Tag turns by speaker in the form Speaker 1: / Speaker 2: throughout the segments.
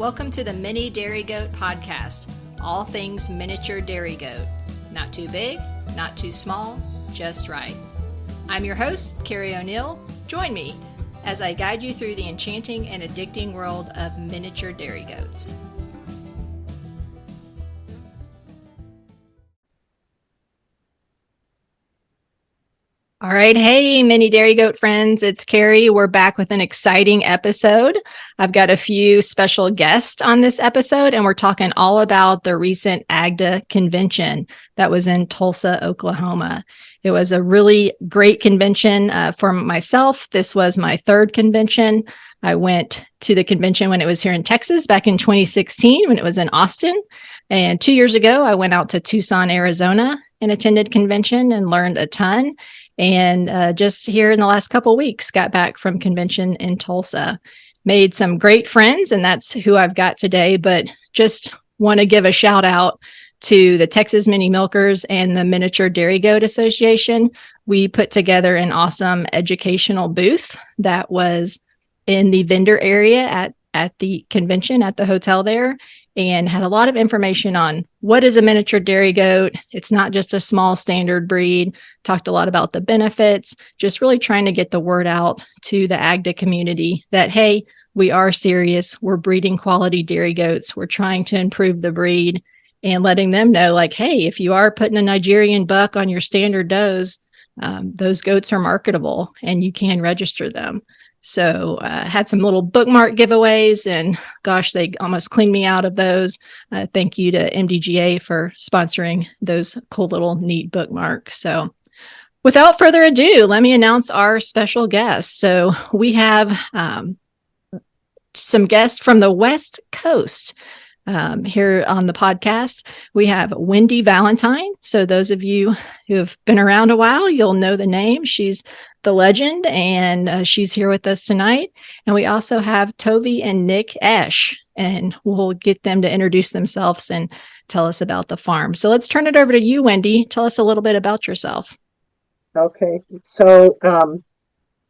Speaker 1: Welcome to the Mini Dairy Goat Podcast, all things miniature dairy goat. Not too big, not too small, just right. I'm your host, Carrie O'Neill. Join me as I guide you through the enchanting and addicting world of miniature dairy goats. All right. Hey, mini dairy goat friends. It's Carrie. We're back with an exciting episode. I've got a few special guests on this episode, and we're talking all about the recent ADGA Convention that was in Tulsa, Oklahoma. It was a really great convention for myself. This was my third convention. I went to the convention when it was here in Texas back in 2016 when it was in Austin. And 2 years ago, I went out to Tucson, Arizona and attended convention and learned a ton. And just here in the last couple of weeks, got back from convention in Tulsa, made some great friends, and that's who I've got today. But just want to give a shout out to the Texas Mini Milkers and the Miniature Dairy Goat Association. We put together an awesome educational booth that was in the vendor area at the convention at the hotel there, and had a lot of information on what is a miniature dairy goat. It's not just a small standard breed. Talked a lot about the benefits, just really trying to get the word out to the ADGA community that, hey, we are serious. We're breeding quality dairy goats. We're trying to improve the breed, and letting them know, like, hey, if you are putting a Nigerian buck on your standard does, those goats are marketable and you can register them. So had some little bookmark giveaways, and gosh, they almost cleaned me out of those. Thank you to MDGA for sponsoring those cool little neat bookmarks. So without further ado, let me announce our special guest. So we have some guests from the West Coast here on the podcast. We have Wendy Valentine. So those of you who have been around a while, you'll know the name. She's the legend, and she's here with us tonight. And we also have Tovee and Nicholas, and we'll get them to introduce themselves and tell us about the farm. So let's turn it over to you, Wendy. Tell us a little bit about yourself.
Speaker 2: Okay, so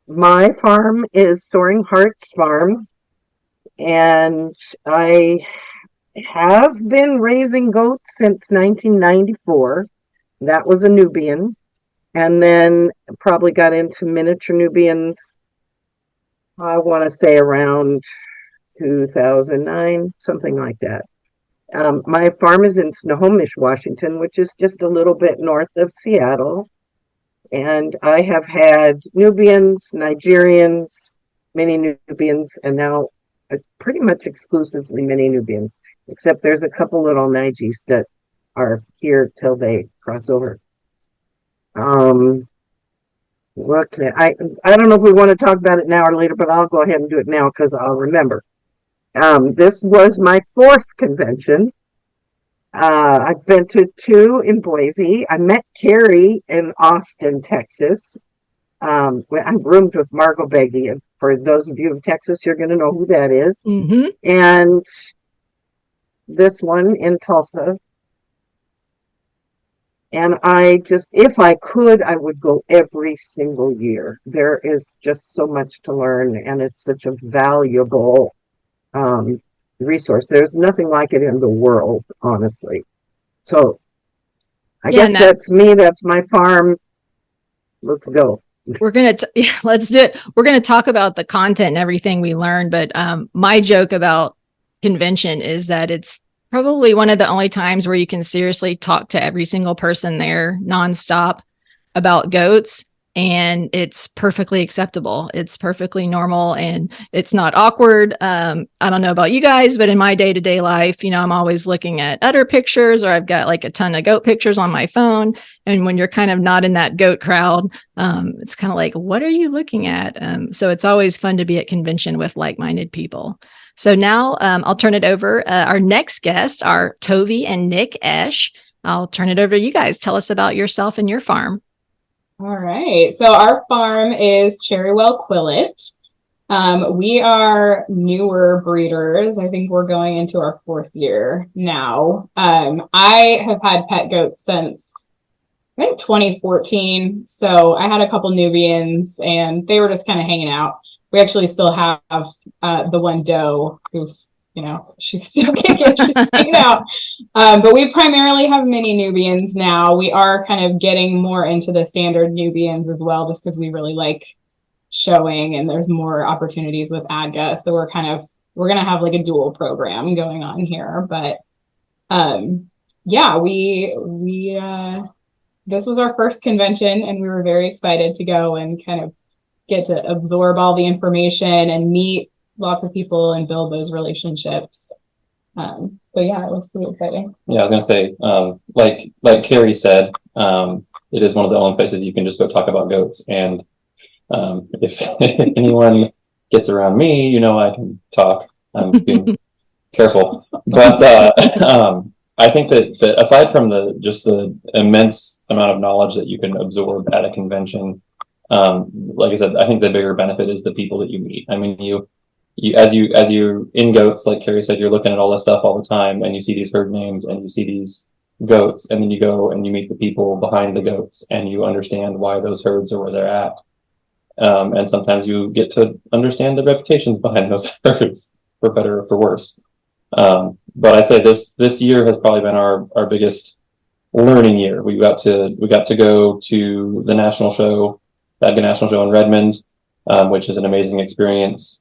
Speaker 2: my farm is Soaring Hearts Farm, and I have been raising goats since 1994. That was a Nubian. And then probably got into miniature Nubians, I want to say around 2009, something like that. My farm is in Snohomish, Washington, which is just a little bit north of Seattle. And I have had Nubians, Nigerians, mini Nubians, and now pretty much exclusively mini Nubians, except there's a couple little Nigis that are here till they cross over. What can I don't know if we want to talk about it now or later, but I'll go ahead and do it now because I'll remember. This was my fourth convention. I've been to two in Boise. I met Carrie in Austin, Texas. I roomed with Margot Beggy, and for those of you of Texas, you're going to know who that is.
Speaker 1: Mm-hmm.
Speaker 2: And this one in Tulsa. And if I could, I would go every single year. There is just so much to learn, and it's such a valuable resource. There's nothing like it in the world, honestly. So I guess that's me. That's my farm. Let's go.
Speaker 1: Let's do it. We're going to talk about the content and everything we learned. But my joke about convention is that it's probably one of the only times where you can seriously talk to every single person there nonstop about goats, and it's perfectly acceptable. It's perfectly normal, and it's not awkward. I don't know about you guys, but in my day-to-day life, I'm always looking at other pictures, or I've got like a ton of goat pictures on my phone. And when you're kind of not in that goat crowd, it's kind of like, what are you looking at? So it's always fun to be at convention with like-minded people. So now I'll turn it over. Our next guest are Tovee and Nicholas. I'll turn it over to you guys. Tell us about yourself and your farm.
Speaker 3: All right. So our farm is Cherrywell Quillet. We are newer breeders. I think we're going into our fourth year now. I have had pet goats since I think 2014. So I had a couple Nubians, and they were just kind of hanging out. We actually still have the one doe who's she's still kicking, she's hanging out. But we primarily have mini Nubians now. We are kind of getting more into the standard Nubians as well, just because we really like showing, and there's more opportunities with ADGA. So we're going to have like a dual program going on here. But this was our first convention, and we were very excited to go and kind of get to absorb all the information and meet lots of people and build those relationships. It was pretty exciting.
Speaker 4: Yeah, I was going to say, like Carrie said, it is one of the only places you can just go talk about goats. And if anyone gets around me, I can talk. I'm being careful. But I think that aside from the immense amount of knowledge that you can absorb at a convention, like I said, I think the bigger benefit is the people that you meet. I mean, you as you're in goats, like Carrie said, you're looking at all this stuff all the time, and you see these herd names and you see these goats, and then you go and you meet the people behind the goats, and you understand why those herds are where they're at. And sometimes you get to understand the reputations behind those herds, for better or for worse. But I say this year has probably been our biggest learning year. We got to go to the national show, the ADGA National Show in Redmond, which is an amazing experience.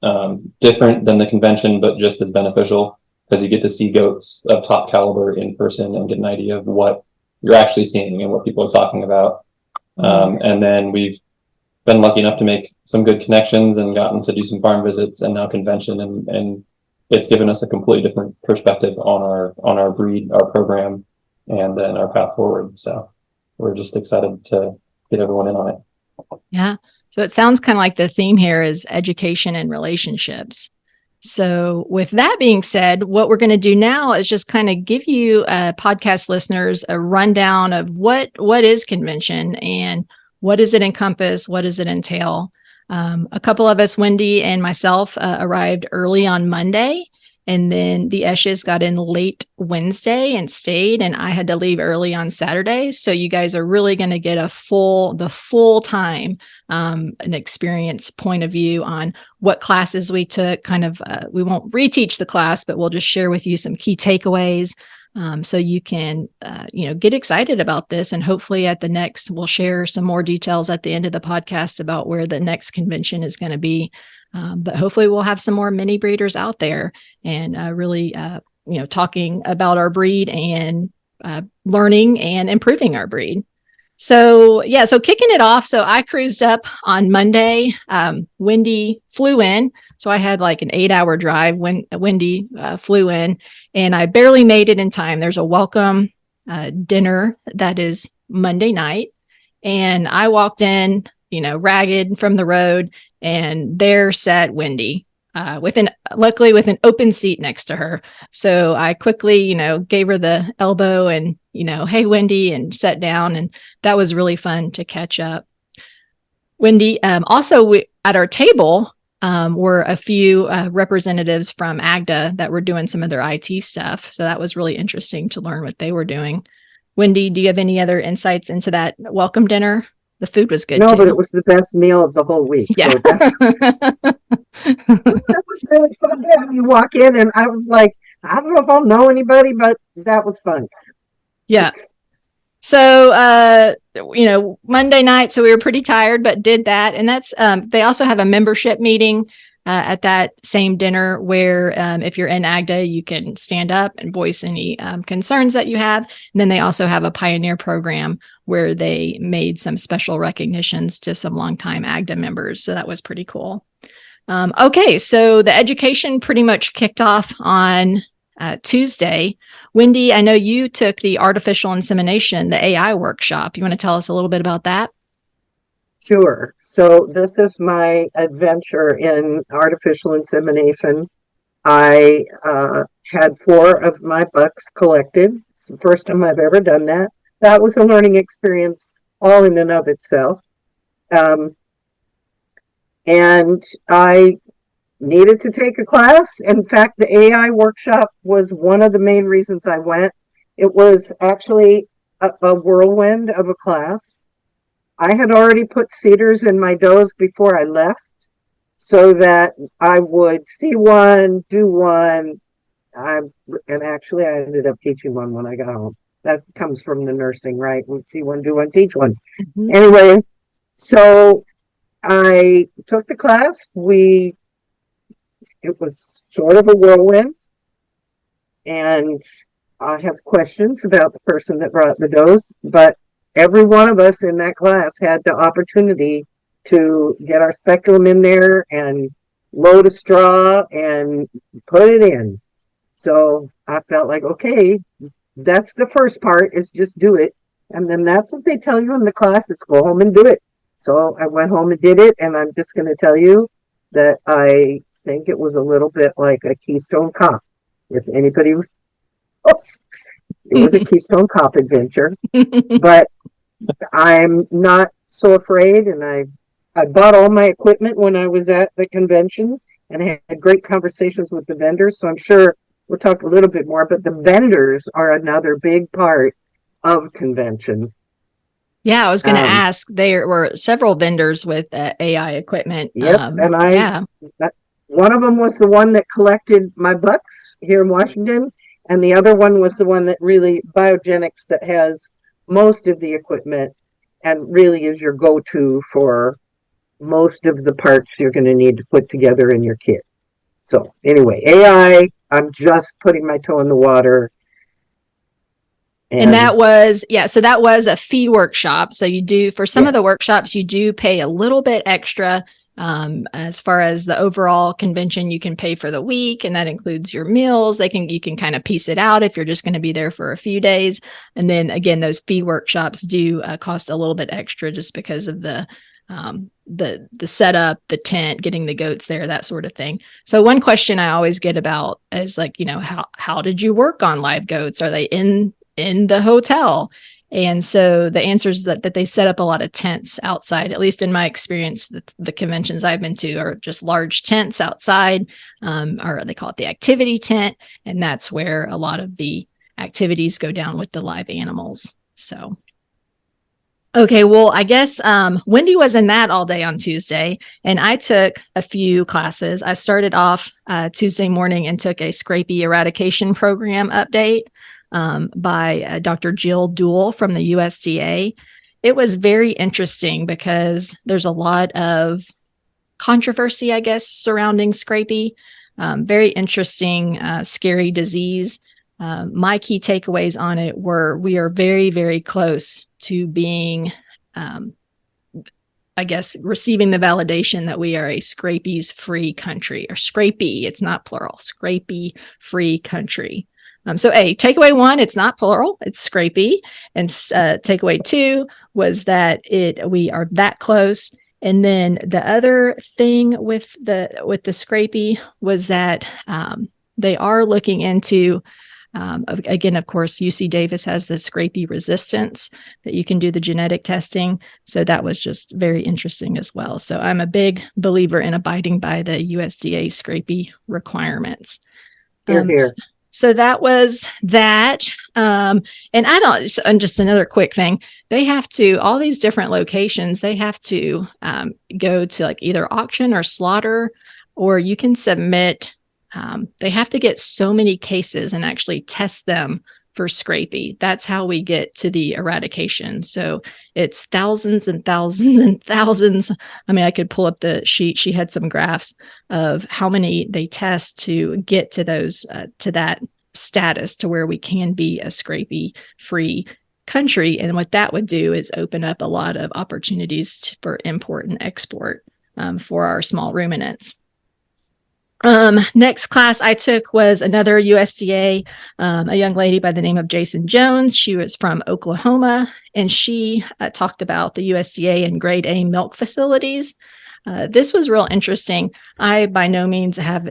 Speaker 4: Different than the convention, but just as beneficial, because you get to see goats of top caliber in person and get an idea of what you're actually seeing and what people are talking about. And then we've been lucky enough to make some good connections and gotten to do some farm visits and now convention, and it's given us a completely different perspective on our breed, our program, and then our path forward. So we're just excited to get everyone in on it.
Speaker 1: Yeah. So it sounds kind of like the theme here is education and relationships. So with that being said, what we're going to do now is just kind of give you podcast listeners a rundown of what is convention and what does it encompass? What does it entail? A couple of us, Wendy and myself, arrived early on Monday, and then the Eshes got in late Wednesday and stayed, and I had to leave early on Saturday. So you guys are really going to get the full time, an experience point of view on what classes we took. Kind of, we won't reteach the class, but we'll just share with you some key takeaways. So you can, get excited about this, and hopefully we'll share some more details at the end of the podcast about where the next convention is going to be. But hopefully we'll have some more mini breeders out there and really, talking about our breed and learning and improving our breed. So kicking it off. So I cruised up on Monday. Wendy flew in. So I had like an 8-hour drive when Wendy flew in, and I barely made it in time. There's a welcome dinner that is Monday night. And I walked in, ragged from the road, and there sat Wendy luckily with an open seat next to her. So I quickly, gave her the elbow and, hey, Wendy, and sat down. And that was really fun to catch up. Wendy, also at our table were a few representatives from ADGA that were doing some of their IT stuff. So that was really interesting to learn what they were doing. Wendy, do you have any other insights into that welcome dinner? The food was good.
Speaker 2: No,
Speaker 1: too.
Speaker 2: but it was the best meal of the whole week.
Speaker 1: Yeah.
Speaker 2: So that was really fun to have you walk in, and I was like, I don't know if I'll know anybody, but that was fun.
Speaker 1: Yeah. So, Monday night, so we were pretty tired, but did that. And that's, they also have a membership meeting at that same dinner where if you're in ADGA, you can stand up and voice any concerns that you have. And then they also have a pioneer program where they made some special recognitions to some longtime ADGA members. So that was pretty cool. Okay, so the education pretty much kicked off on Tuesday. Wendy, I know you took the artificial insemination, the AI workshop. You want to tell us a little bit about that?
Speaker 2: Sure. So this is my adventure in artificial insemination. I had 4 of my bucks collected. It's the first time I've ever done that. That was a learning experience all in and of itself. And I needed to take a class. In fact, the AI workshop was one of the main reasons I went. It was actually a whirlwind of a class. I had already put cedars in my does before I left so that I would see one, do one, and actually I ended up teaching one when I got home. That comes from the nursing, right? We see one, do one, teach one.
Speaker 1: Mhm.
Speaker 2: Anyway, so I took the class. It was sort of a whirlwind, and I have questions about the person that brought the does, but every one of us in that class had the opportunity to get our speculum in there and load a straw and put it in. So I felt like, okay, that's the first part, is just do it. And then that's what they tell you in the class, is go home and do it. So I went home and did it, and I'm just going to tell you that I think it was a little bit like a Keystone Cop. If anybody, oops, it was a Keystone Cop adventure, but I'm not so afraid. And I bought all my equipment when I was at the convention and had great conversations with the vendors. So I'm sure we'll talk a little bit more, but the vendors are another big part of convention.
Speaker 1: Yeah, I was going to ask. There were several vendors with AI equipment.
Speaker 2: Yep, and one of them was the one that collected my bucks here in Washington, and the other one was the one that really, Biogenics, that has most of the equipment and really is your go-to for most of the parts you're going to need to put together in your kit. So anyway, AI, I'm just putting my toe in the water.
Speaker 1: And that was, so that was a fee workshop. So you do, for some of the workshops, you do pay a little bit extra. As far as the overall convention, you can pay for the week, and that includes your meals. You can kind of piece it out if you're just going to be there for a few days. And then again, those fee workshops do cost a little bit extra just because of the setup, the tent, getting the goats there, that sort of thing. So one question I always get about is like, how did you work on live goats? Are they in the hotel? And so the answer is that they set up a lot of tents outside. At least in my experience, the conventions I've been to are just large tents outside, or they call it the activity tent. And that's where a lot of the activities go down with the live animals. So, okay, well, I guess Wendy was in that all day on Tuesday, and I took a few classes. I started off Tuesday morning and took a scrapie eradication program update by Dr. Jill Duell from the USDA. It was very interesting because there's a lot of controversy, I guess, surrounding scrapie. Very interesting, scary disease. My key takeaways on it were we are very, very close to being, I guess, receiving the validation that we are a scabies-free country, or scrapie. It's not plural, scrapie-free country. So takeaway one, it's not plural, it's scrapie. And takeaway two was that we are that close. And then the other thing with the scrapie was that they are looking into, again, of course, UC Davis has the scrapie resistance that you can do the genetic testing. So that was just very interesting as well. So I'm a big believer in abiding by the USDA scrapie requirements.
Speaker 2: Here, here.
Speaker 1: So that was that. And just another quick thing, they have to, all these different locations, they have to go to like either auction or slaughter, or you can submit, they have to get so many cases and actually test them for scrapie. That's how we get to the eradication. So it's thousands and thousands and thousands. I mean, I could pull up the sheet. She had some graphs of how many they test to get to those, to that status to where we can be a scrapie free country. And what that would do is open up a lot of opportunities for import and export for our small ruminants. Next class I took was another USDA, a young lady by the name of Jason Jones. She was from Oklahoma, and she talked about the USDA and grade A milk facilities. This was real interesting. I by no means have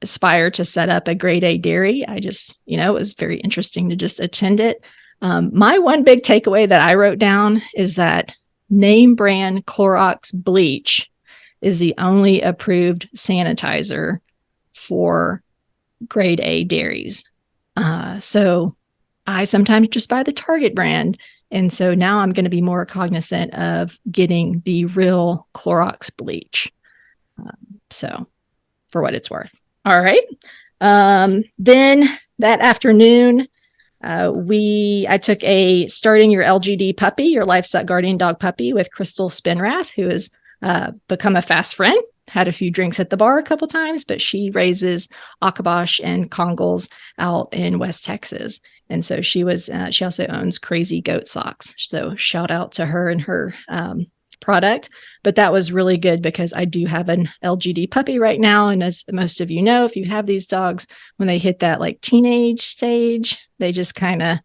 Speaker 1: aspire to set up a grade A dairy. I just, it was very interesting to just attend it. My one big takeaway that I wrote down is that name brand Clorox bleach is the only approved sanitizer for grade A dairies. So I sometimes just buy the Target brand. And so now I'm going to be more cognizant of getting the real Clorox bleach. So for what it's worth. All right. Then that afternoon, I took a starting your LGD puppy, your livestock guardian dog puppy, with Crystal Spinrath, who has become a fast friend. Had a few drinks at the bar a couple times, but she raises Akabash and Congles out in West Texas. And so she also owns Crazy Goat Socks. So shout out to her and her product. But that was really good because I do have an LGD puppy right now. And as most of you know, if you have these dogs, when they hit that like teenage stage, they just kind of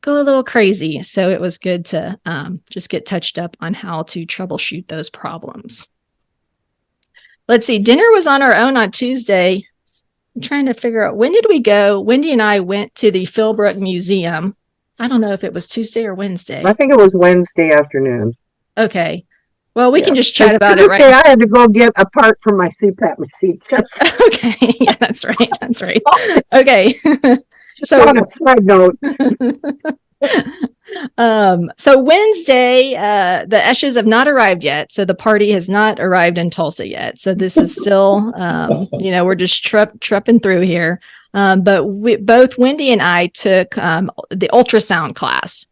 Speaker 1: go a little crazy. So it was good to just get touched up on how to troubleshoot those problems. Let's see. Dinner was on our own on Tuesday. I'm trying to figure out, when did we go? Wendy and I went to the Philbrook Museum. I don't know if it was Tuesday or Wednesday.
Speaker 2: I think it was Wednesday afternoon.
Speaker 1: Okay. Well, we can just chat about it
Speaker 2: right now. I had to go get a part from my CPAP machine.
Speaker 1: Okay. Yeah, that's right. That's right. Okay.
Speaker 2: Just on a side note.
Speaker 1: So Wednesday, the Eshes have not arrived yet. So the party has not arrived in Tulsa yet. So this is still, we're just trupping through here. But both Wendy and I took the ultrasound class.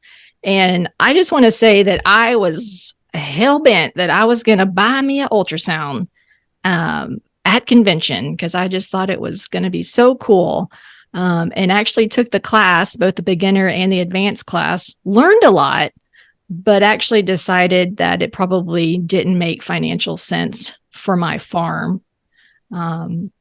Speaker 1: And I just want to say that I was hell bent that I was going to buy me an ultrasound at convention, because I just thought it was going to be so cool. And actually took the class, both the beginner and the advanced class, learned a lot, but actually decided that it probably didn't make financial sense for my farm. And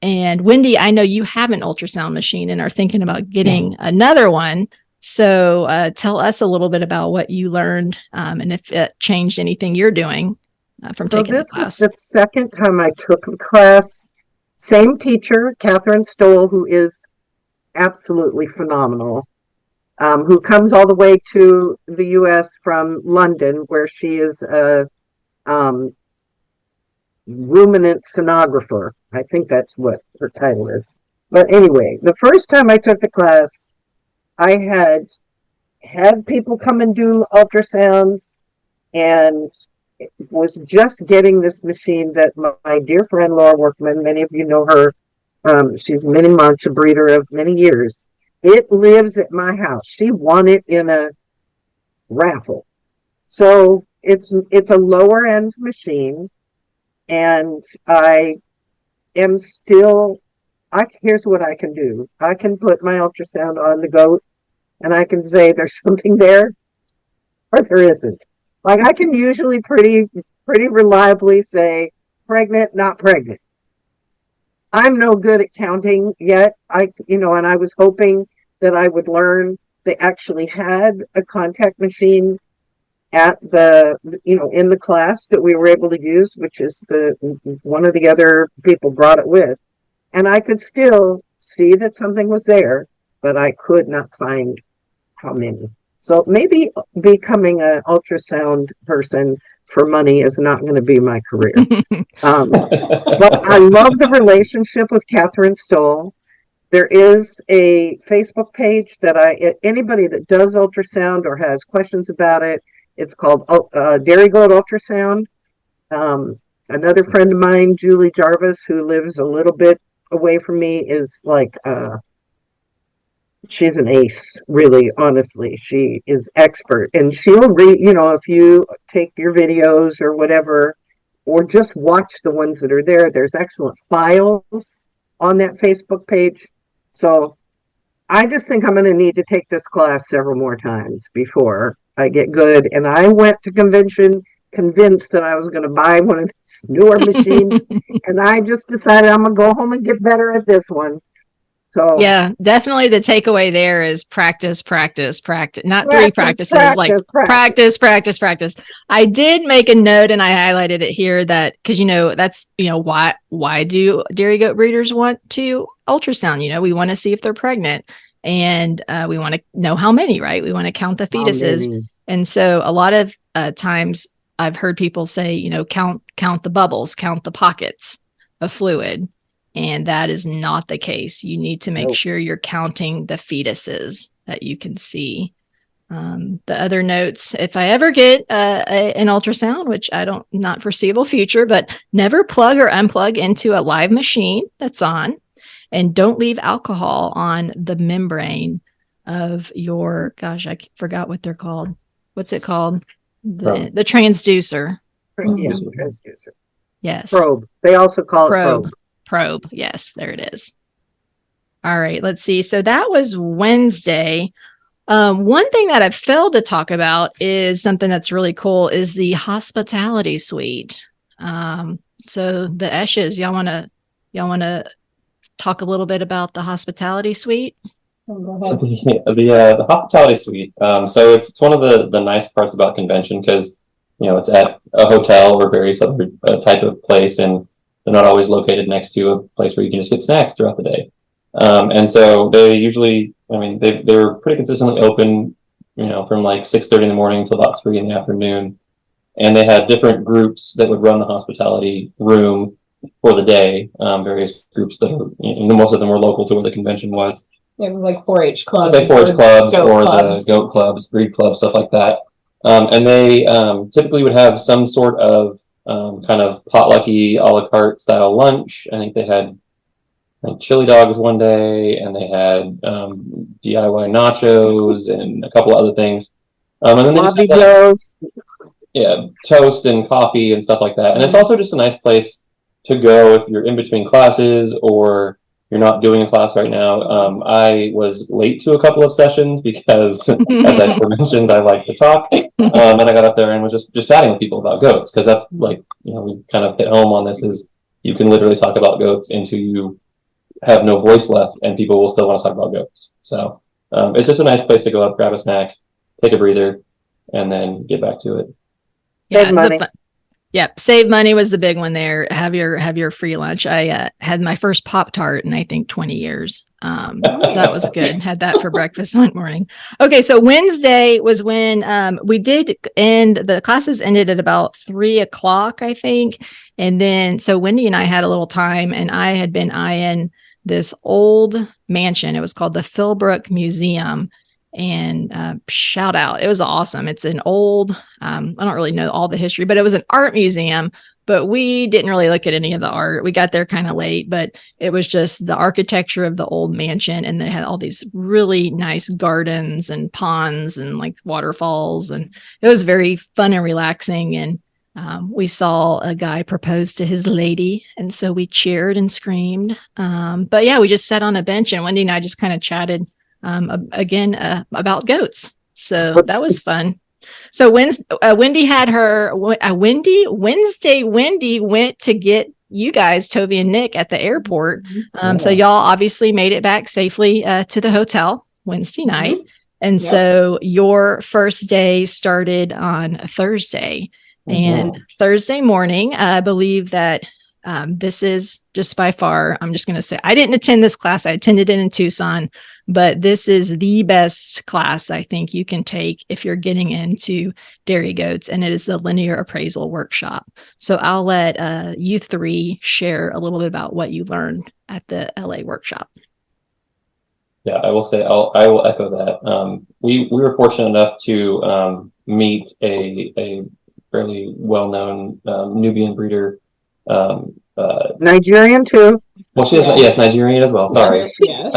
Speaker 1: Wendy, I know you have an ultrasound machine and are thinking about getting another one. So tell us a little bit about what you learned and if it changed anything you're doing from taking the class.
Speaker 2: So this was the second time I took the class. Same teacher, Catherine Stoll, who is absolutely phenomenal, who comes all the way to the U.S. from London, where she is a ruminant sonographer. I think that's what her title is. But anyway, the first time I took the class, I had people come and do ultrasounds, and was just getting this machine that my dear friend Laura Workman, many of you know her, she's a mini mancha breeder of many years. It lives at my house. She won it in a raffle. So it's a lower end machine, and here's what I can do. I can put my ultrasound on the goat, and I can say there's something there or there isn't. Like, I can usually pretty reliably say pregnant, not pregnant. I'm no good at counting yet. And I was hoping that I would learn. They actually had a contact machine at in the class that we were able to use, which is one of the other people brought it with. And I could still see that something was there, but I could not find how many. So maybe becoming an ultrasound person for money is not going to be my career. But I love the relationship with Catherine Stoll. There is a Facebook page that anybody that does ultrasound or has questions about it, it's called Dairy Goat Ultrasound. Another friend of mine, Julie Jarvis, who lives a little bit away from me, is like... she's an ace, really, honestly. She is expert, and she'll read, if you take your videos or whatever, or just watch the ones that are there, there's excellent files on that Facebook page. So I just think I'm going to need to take this class several more times before I get good. And I went to convention convinced that I was going to buy one of these newer machines, and I just decided I'm going to go home and get better at this one. So
Speaker 1: yeah, definitely the takeaway there is practice. Not three practices, practice. I did make a note, and I highlighted it here that, because that's why do dairy goat breeders want to ultrasound? We want to see if they're pregnant, and we want to know how many, right? We want to count the fetuses. And so a lot of times I've heard people say, count the bubbles, count the pockets of fluid. And that is not the case. You need to make sure you're counting the fetuses that you can see. The other notes, if I ever get an ultrasound, which not foreseeable future, but never plug or unplug into a live machine that's on. and don't leave alcohol on the membrane of your, gosh, I forgot what they're called. What's it called? The transducer.
Speaker 2: Yes, transducer.
Speaker 1: Yes.
Speaker 2: Probe. They also call it probe.
Speaker 1: Probe. Yes, there it is. All right, let's see. So that was Wednesday. One thing that I failed to talk about is something that's really cool is the hospitality suite. So the Eshes, y'all want to talk a little bit about the hospitality suite?
Speaker 3: Go ahead.
Speaker 4: The hospitality suite. So it's one of the nice parts about convention because it's at a hotel or various other type of place, and they're not always located next to a place where you can just get snacks throughout the day. And so they usually, they were pretty consistently open, from like 6:30 in the morning till about 3 in the afternoon. And they had different groups that would run the hospitality room for the day. Various groups that most of them were local to where the convention was.
Speaker 3: It was like 4-H clubs.
Speaker 4: Like 4-H clubs or
Speaker 3: clubs.
Speaker 4: The goat clubs, breed clubs, stuff like that. And they typically would have some sort of kind of potlucky a la carte style lunch. I think they had like chili dogs one day, and they had DIY nachos and a couple of other things. And then they just had, toast and coffee and stuff like that. And it's also just a nice place to go if you're in between classes or you're not doing a class right now. I was late to a couple of sessions because, as I mentioned, I like to talk. And I got up there and was just chatting with people about goats because that's like, we kind of hit home on this is you can literally talk about goats until you have no voice left and people will still want to talk about goats. So it's just a nice place to go up, grab a snack, take a breather, and then get back to it.
Speaker 2: Save money.
Speaker 1: Yep. Save money was the big one there. Have your free lunch. I had my first Pop-Tart in I think 20 years. So that was good. Had that for breakfast one morning. Okay. So Wednesday was when we did end, the classes ended at about 3:00, I think. And then, so Wendy and I had a little time and I had been eyeing this old mansion. It was called the Philbrook Museum. And shout out, it was awesome. It's an old, I don't really know all the history, but it was an art museum, but we didn't really look at any of the art. We got there kind of late, but it was just the architecture of the old mansion. And they had all these really nice gardens and ponds and like waterfalls. And it was very fun and relaxing. And we saw a guy propose to his lady. And so we cheered and screamed. But yeah, we just sat on a bench and Wendy and I just kind of chatted again about goats. So that was fun. So Wendy had her Wendy went to get you guys, Tovee and Nick, at the airport. So y'all obviously made it back safely to the hotel Wednesday night. And so your first day started on Thursday. And Thursday morning, I believe that this is just by far, I'm just going to say, I didn't attend this class. I attended it in Tucson, but this is the best class I think you can take if you're getting into dairy goats, and it is the linear appraisal workshop. So I'll let you three share a little bit about what you learned at the LA workshop.
Speaker 4: Yeah, I will say, I will echo that. We were fortunate enough to meet a fairly well-known Nubian breeder.
Speaker 2: Nigerian too.
Speaker 4: Well, she is, yes, Nigerian as well. Sorry.
Speaker 3: Yes.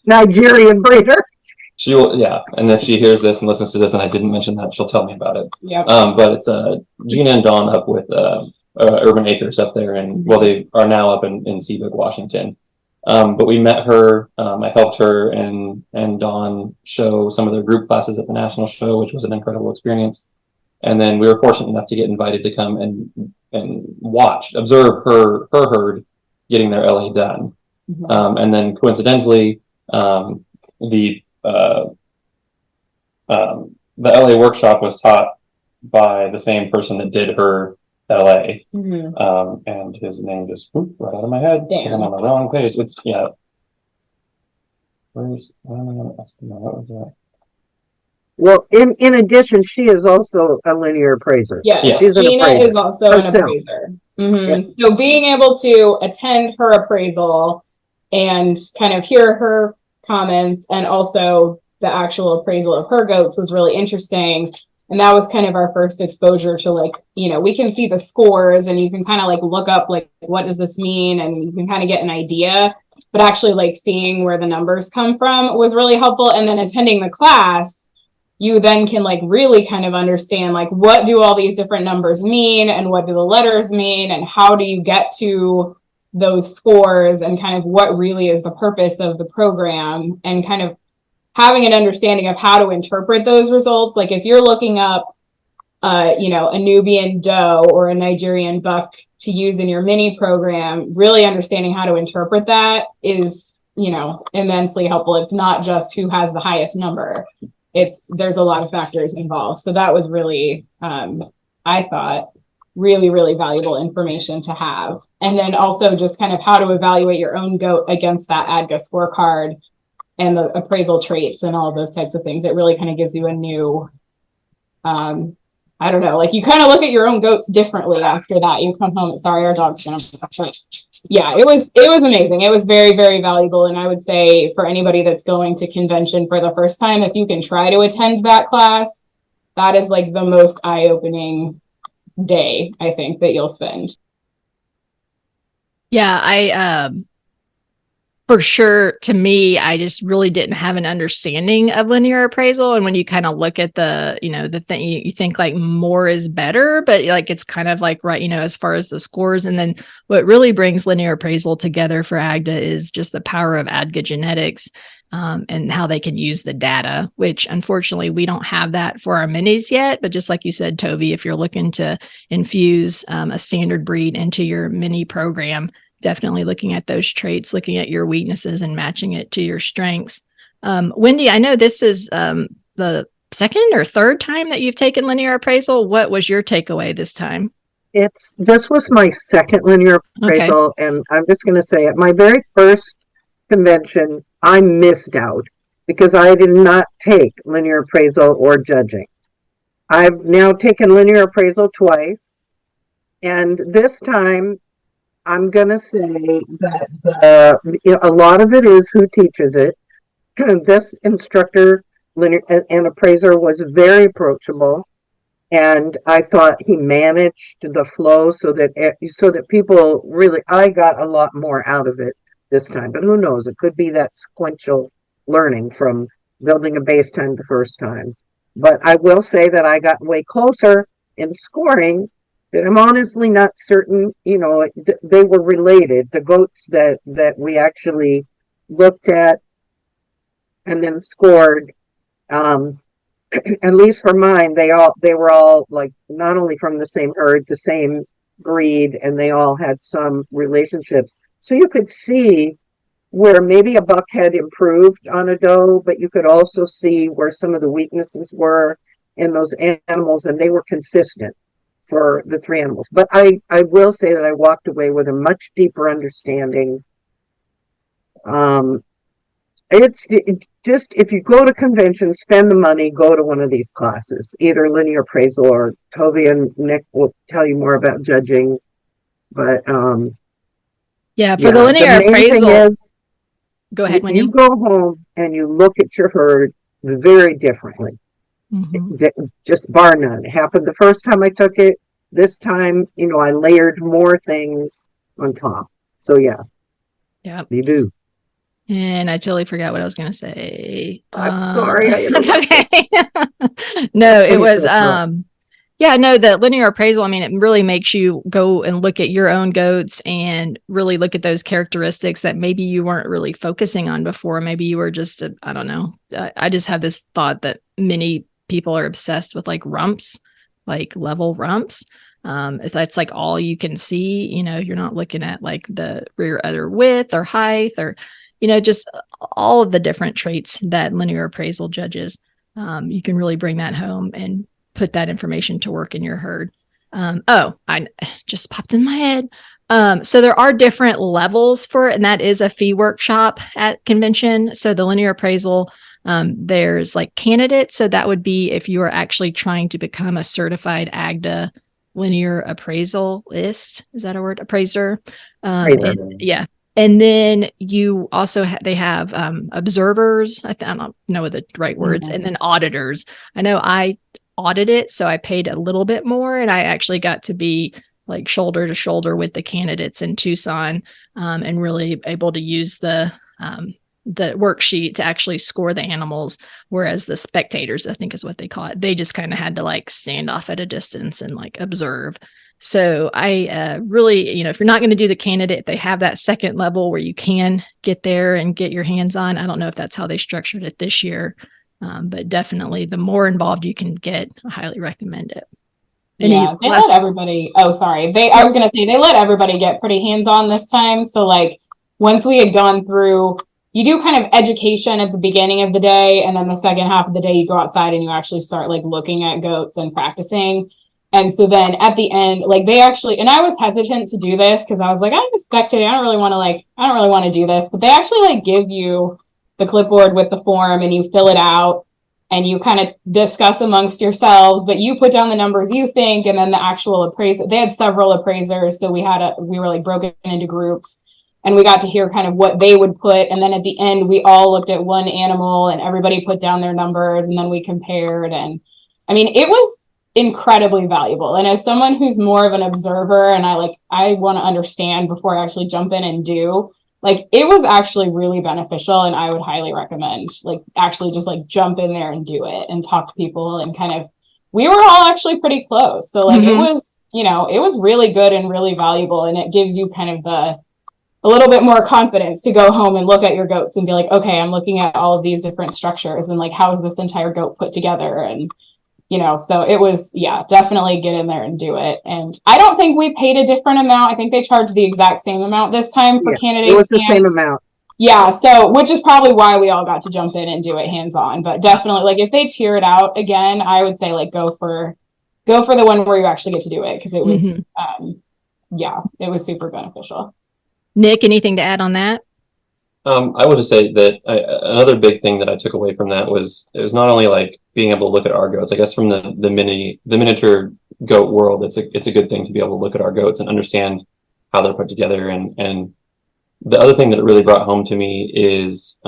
Speaker 2: Nigerian breeder.
Speaker 4: She will, yeah. And if she hears this and listens to this, and I didn't mention that, she'll tell me about it.
Speaker 3: Yep.
Speaker 4: But it's Gina and Dawn up with Urban Acres up there, and well, they are now up in Seabook, Washington. But we met her. I helped her and Dawn show some of their group classes at the national show, which was an incredible experience. And then we were fortunate enough to get invited to come and observe her herd getting their LA done. And then coincidentally, the LA workshop was taught by the same person that did her LA. And his name just whooped right out of my head.
Speaker 3: Damn.
Speaker 4: I'm on the wrong page. It's where's what was that?
Speaker 2: Well, in addition, she is also a linear appraiser.
Speaker 3: Yes,
Speaker 2: she's
Speaker 3: Gina is also an appraiser. So being able to attend her appraisal and kind of hear her comments and also the actual appraisal of her goats was really interesting. And that was kind of our first exposure to like, you know, we can see the scores and you can kind of like look up like, what does this mean? And you can kind of get an idea, but actually like seeing where the numbers come from was really helpful. And then attending the class, you then can like really kind of understand like, what do all these different numbers mean? And what do the letters mean? And how do you get to those scores, and kind of what really is the purpose of the program, and kind of having an understanding of how to interpret those results. Like if you're looking up, you know, a Nubian doe or a Nigerian buck to use in your mini program, really understanding how to interpret that is, you know, immensely helpful. It's not just who has the highest number. There's a lot of factors involved. So that was really, I thought, really, really valuable information to have. And then also just kind of how to evaluate your own goat against that ADGA scorecard and the appraisal traits and all of those types of things. It really kind of gives you a new, I don't know, like you kind of look at your own goats differently after that. You come home, sorry, our dog's gonna, yeah, it was amazing. It was very, very valuable. And I would say for anybody that's going to convention for the first time, if you can try to attend that class, that is like the most eye-opening day, I think, that you'll spend.
Speaker 1: Yeah, I for sure, to me, I just really didn't have an understanding of linear appraisal. And when you kind of look at the, you know, the thing, you think like more is better, but like it's kind of like, right, you know, as far as the scores. And then what really brings linear appraisal together for ADGA is just the power of ADGA genetics, and how they can use the data, which unfortunately we don't have that for our minis yet. But just like you said, Tovee, if you're looking to infuse a standard breed into your mini program, definitely looking at those traits, looking at your weaknesses and matching it to your strengths. Wendy, I know this is the second or third time that you've taken linear appraisal. What was your takeaway this time?
Speaker 2: This was my second linear appraisal, okay. And I'm just going to say at my very first convention, I missed out because I did not take linear appraisal or judging. I've now taken linear appraisal twice, and this time I'm going to say that a lot of it is who teaches it. This instructor and appraiser was very approachable, and I thought he managed the flow so that people really, I got a lot more out of it this time. But who knows? It could be that sequential learning from building a base time the first time. But I will say that I got way closer in scoring. I'm honestly not certain, you know, they were related. The goats that we actually looked at and then scored, at least for mine, they were all like not only from the same herd, the same breed, and they all had some relationships. So you could see where maybe a buck had improved on a doe, but you could also see where some of the weaknesses were in those animals, and they were consistent for the three animals. But I will say that I walked away with a much deeper understanding. It's just, if you go to conventions, spend the money, go to one of these classes, either linear appraisal, or Tovee and Nick will tell you more about judging. But
Speaker 1: the linear appraisal is, go ahead, Wendy.
Speaker 2: You go home and you look at your herd very differently. Mm-hmm. Just bar none. It happened the first time I took it. This time, you know, I layered more things on top. So yeah, you do.
Speaker 1: And I totally forgot what I was going to say.
Speaker 2: I'm sorry.
Speaker 1: That's okay. No, it was the linear appraisal. I mean, it really makes you go and look at your own goats and really look at those characteristics that maybe you weren't really focusing on before. Maybe you were just, I don't know. I just have this thought that many people are obsessed with like rumps, like level rumps. If that's like all you can see, you know, you're not looking at like the rear udder width or height or, you know, just all of the different traits that linear appraisal judges. You can really bring that home and put that information to work in your herd. I just popped in my head. So there are different levels for it, and that is a fee workshop at convention. So the linear appraisal, there's like candidates. So that would be if you are actually trying to become a certified ADGA linear appraisalist. Is that a word? Appraiser. And then you also they have observers. I don't know the right words, and then auditors. I know I audit it. So I paid a little bit more, and I actually got to be like shoulder to shoulder with the candidates in Tucson, and really able to use the worksheet to actually score the animals. Whereas the spectators, I think is what they call it, they just kind of had to like stand off at a distance and like observe. So I really, if you're not going to do the candidate, they have that second level where you can get there and get your hands on. I don't know if that's how they structured it this year, but definitely the more involved you can get, I highly recommend it.
Speaker 3: Yeah, they let everybody. Oh, sorry. I was gonna say they let everybody get pretty hands-on this time. So like once we had gone through, you do kind of education at the beginning of the day, and then the second half of the day you go outside and you actually start like looking at goats and practicing. And so then at the end, like they actually, and I was hesitant to do this because I was like, I'm a spectator. I don't really want to do this. But they actually like give you the clipboard with the form and you fill it out. And you kind of discuss amongst yourselves, but you put down the numbers you think, and then the actual appraiser, they had several appraisers. So we were like broken into groups, and we got to hear kind of what they would put. And then at the end, we all looked at one animal and everybody put down their numbers, and then we compared. And I mean, it was incredibly valuable. And as someone who's more of an observer, and I want to understand before I actually jump in and do, like it was actually really beneficial, and I would highly recommend like actually just like jump in there and do it and talk to people. And kind of, we were all actually pretty close. So like it was, it was really good and really valuable. And it gives you kind of a little bit more confidence to go home and look at your goats and be like, okay, I'm looking at all of these different structures and like, how is this entire goat put together? And so it was, definitely get in there and do it. And I don't think we paid a different amount. I think they charged the exact same amount this time for candidates.
Speaker 2: It was the same amount.
Speaker 3: Yeah. So, which is probably why we all got to jump in and do it hands-on, but definitely like if they tier it out again, I would say like go for the one where you actually get to do it. Cause it was, it was super beneficial.
Speaker 1: Nick, anything to add on that?
Speaker 4: I would just say that another big thing that I took away from that was it was not only like being able to look at our goats. I guess from the miniature goat world, it's a good thing to be able to look at our goats and understand how they're put together. And the other thing that it really brought home to me is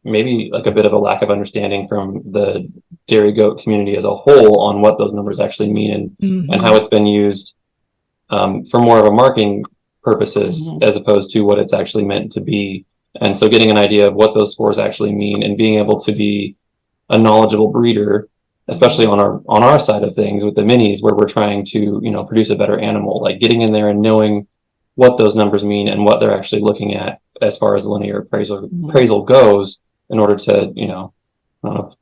Speaker 4: maybe like a bit of a lack of understanding from the dairy goat community as a whole on what those numbers actually mean and how it's been used for more of a marketing purposes as opposed to what it's actually meant to be. And so getting an idea of what those scores actually mean and being able to be a knowledgeable breeder, especially on our side of things with the minis where we're trying to, produce a better animal, like getting in there and knowing what those numbers mean and what they're actually looking at as far as linear appraisal goes in order to, I don't know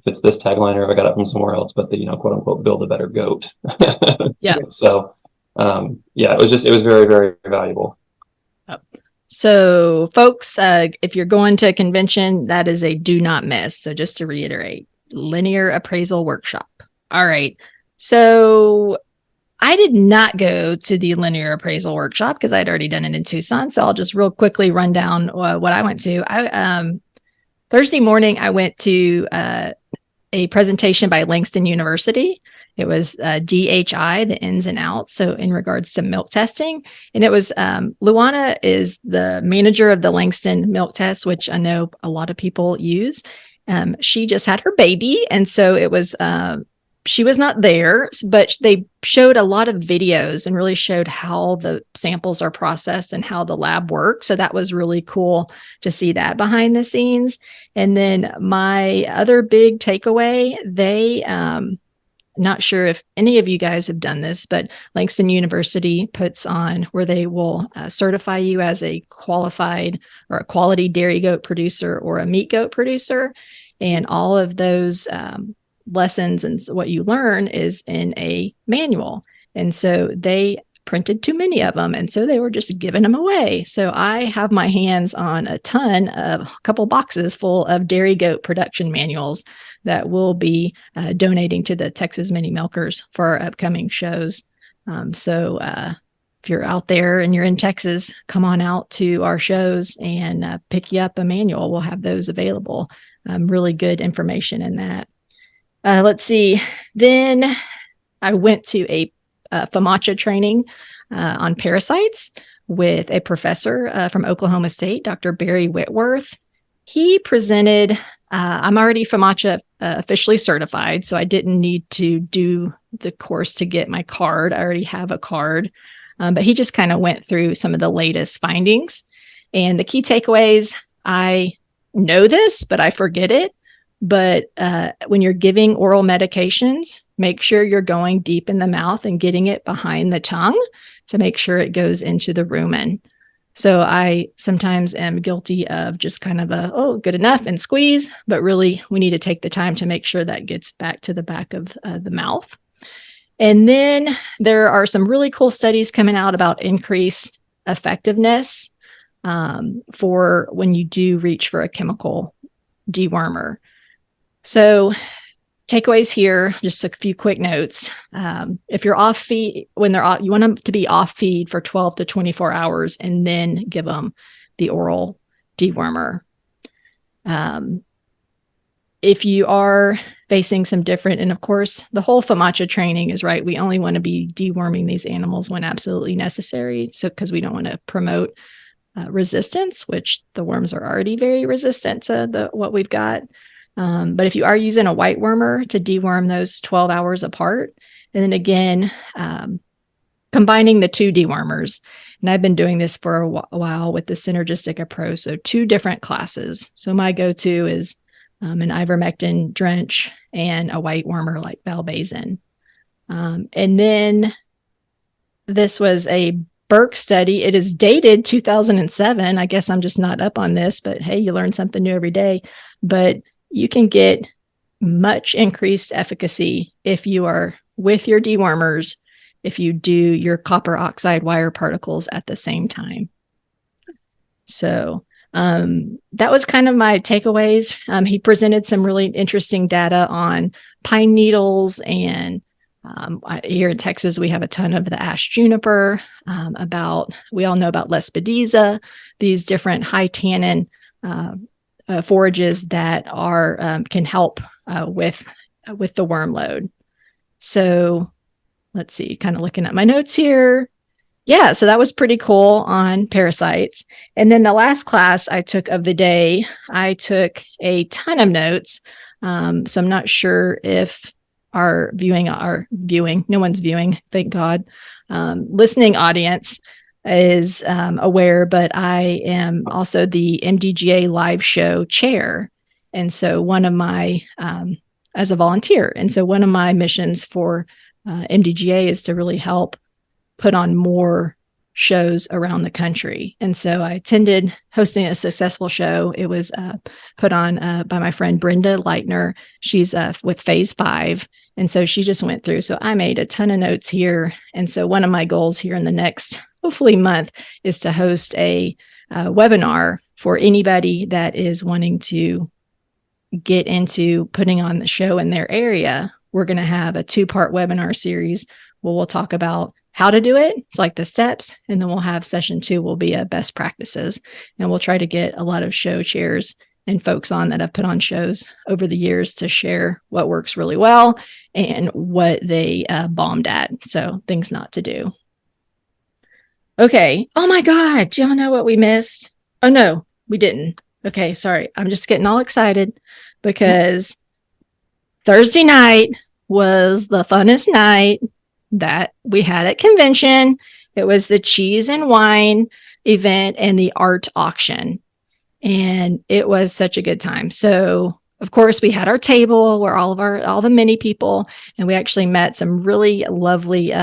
Speaker 4: if it's this tagline or if I got it from somewhere else, but the, quote unquote, build a better goat.
Speaker 1: Yeah.
Speaker 4: So it was very, very valuable.
Speaker 1: So folks, if you're going to a convention, that is a do not miss. So just to reiterate, linear appraisal workshop. All right. So I did not go to the linear appraisal workshop because I'd already done it in Tucson. So I'll just real quickly run down what I went to. Thursday morning, I went to a presentation by Langston University. It was DHI, the ins and outs. So in regards to milk testing, and it was Luana is the manager of the Langston milk test, which I know a lot of people use. She just had her baby. And so it was, she was not there, but they showed a lot of videos and really showed how the samples are processed and how the lab works. So that was really cool to see that behind the scenes. And then my other big takeaway, they, not sure if any of you guys have done this, but Langston University puts on where they will certify you as a qualified or a quality dairy goat producer or a meat goat producer. And all of those lessons and what you learn is in a manual. And so they printed too many of them. And so they were just giving them away. So I have my hands on a couple boxes full of dairy goat production manuals that will be donating to the Texas Mini Milkers for our upcoming shows. So if you're out there and you're in Texas, come on out to our shows and pick you up a manual. We'll have those available. Really good information in that. Let's see. Then I went to a FAMACHA training on parasites with a professor from Oklahoma State, Dr. Barry Whitworth. He presented, I'm already FAMACHA officially certified, so I didn't need to do the course to get my card. I already have a card, but he just kind of went through some of the latest findings. And the key takeaways, I know this, but I forget it. But when you're giving oral medications, make sure you're going deep in the mouth and getting it behind the tongue to make sure it goes into the rumen. So I sometimes am guilty of just kind of good enough and squeeze, but really we need to take the time to make sure that gets back to the back of the mouth. And then there are some really cool studies coming out about increased effectiveness for when you do reach for a chemical dewormer. So takeaways here, just a few quick notes. If you're off feed, when they're off, you want them to be off feed for 12 to 24 hours and then give them the oral dewormer. If you are facing some different, and of course, the whole FAMACHA training is right. We only want to be deworming these animals when absolutely necessary. So, because we don't want to promote resistance, which the worms are already very resistant to what we've got. But if you are using a white wormer to deworm those 12 hours apart, and then again, combining the two dewormers, and I've been doing this for a while with the synergistic approach, so 2 different classes. So my go-to is an ivermectin drench and a white wormer like valbazen. And then this was a Burke study. It is dated 2007. I guess I'm just not up on this, but hey, you learn something new every day. But you can get much increased efficacy if you are with your dewormers, if you do your copper oxide wire particles at the same time. So that was kind of my takeaways. He presented some really interesting data on pine needles, and here in Texas, we have a ton of the ash juniper. We all know about Lespedeza, these different high tannin forages that are can help with the worm load. So let's see, kind of looking at my notes here. Yeah, so that was pretty cool on parasites. And then the last class I took of the day, I took a ton of notes. So I'm not sure if our viewing, no one's viewing, thank God, listening audience is aware, but I am also the MDGA live show chair. And so as a volunteer. And so one of my missions for MDGA is to really help put on more shows around the country. And so I attended hosting a successful show. It was put on by my friend Brenda Leitner. She's with Phase 5. And so she just went through. So I made a ton of notes here. And so one of my goals here in the next, hopefully, month is to host a webinar for anybody that is wanting to get into putting on the show in their area. We're going to have a 2-part webinar series where we'll talk about how to do it, like the steps, and then we'll have session 2 will be a best practices. And we'll try to get a lot of show chairs and folks on that have put on shows over the years to share what works really well and what they bombed at. So things not to do. Okay. Oh my God. Do y'all know what we missed? Oh no, we didn't. Okay. Sorry. I'm just getting all excited because Thursday night was the funnest night that we had at convention. It was the cheese and wine event and the art auction. And it was such a good time. So of course we had our table where all the mini people, and we actually met some really lovely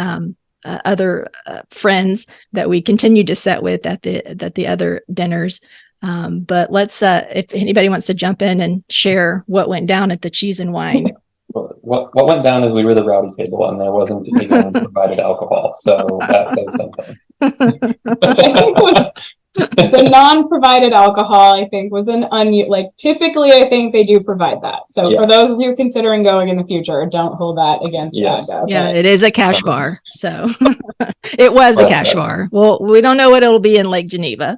Speaker 1: other friends that we continued to sit with at the other dinners. But let's if anybody wants to jump in and share what went down at the cheese and wine.
Speaker 4: What went down is we were the rowdy table and there wasn't anyone provided alcohol. So that says something.
Speaker 3: Which I think was the non-provided alcohol, I think, was an typically I think they do provide that. So yeah. For those of you considering going in the future, don't hold that against ADGA.
Speaker 1: Yeah, it is a cash bar. So it was a cash bar. Well, we don't know what it'll be in Lake Geneva.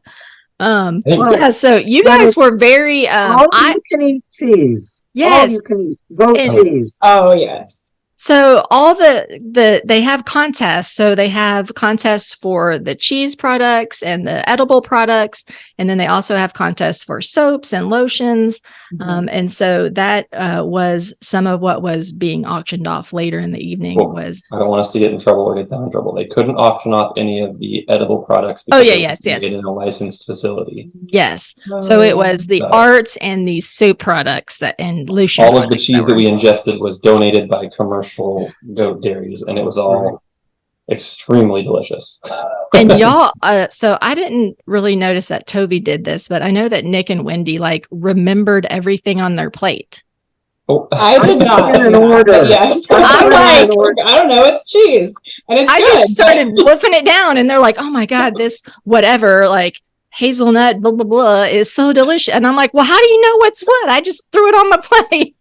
Speaker 1: So you guys were very
Speaker 2: all you can eat cheese.
Speaker 1: Yes.
Speaker 2: All you can eat goat cheese.
Speaker 3: Oh yes.
Speaker 1: So all they have contests. So they have contests for the cheese products and the edible products, and then they also have contests for soaps and lotions. And so that was some of what was being auctioned off later in the evening.
Speaker 4: Cool. I don't want us to get in trouble or get them in trouble. They couldn't auction off any of the edible products because
Speaker 1: yes.
Speaker 4: in a licensed facility.
Speaker 1: Yes. So it was the arts and the soap products and lotion.
Speaker 4: All of the cheese that we ingested was donated by commercial goat dairies, and it was all extremely delicious.
Speaker 1: And y'all, so I didn't really notice that Tovee did this, but I know that Nick and Wendy remembered everything on their plate.
Speaker 3: Oh, I did not.
Speaker 2: In order.
Speaker 3: Yes.
Speaker 1: I'm like,
Speaker 3: I don't know, it's cheese. And it's
Speaker 1: I
Speaker 3: good,
Speaker 1: just started wolfing it down, and they're like, oh my God, this whatever, like hazelnut, blah, blah, blah, is so delicious. And I'm like, well, how do you know what's what? I just threw it on my plate.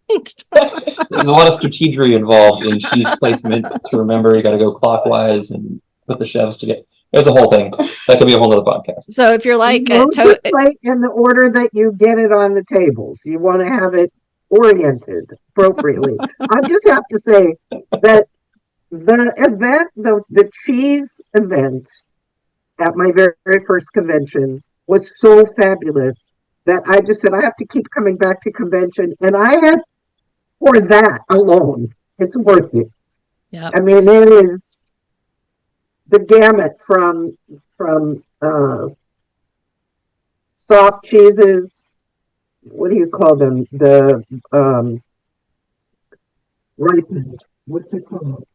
Speaker 4: There's a lot of strategery involved in cheese placement to remember. You got to go clockwise and put the chefs together. There's a whole thing. That could be a whole other podcast.
Speaker 1: So if you're like
Speaker 2: plate in the order that you get it on the tables, you want to have it oriented appropriately. I just have to say that the event, the cheese event at my very first convention was so fabulous that I just said I have to keep coming back to convention, and I had, for that alone, it's worth it.
Speaker 1: Yeah.
Speaker 2: I mean, it is the gamut from soft cheeses. What do you call them? The ripened. What's it called?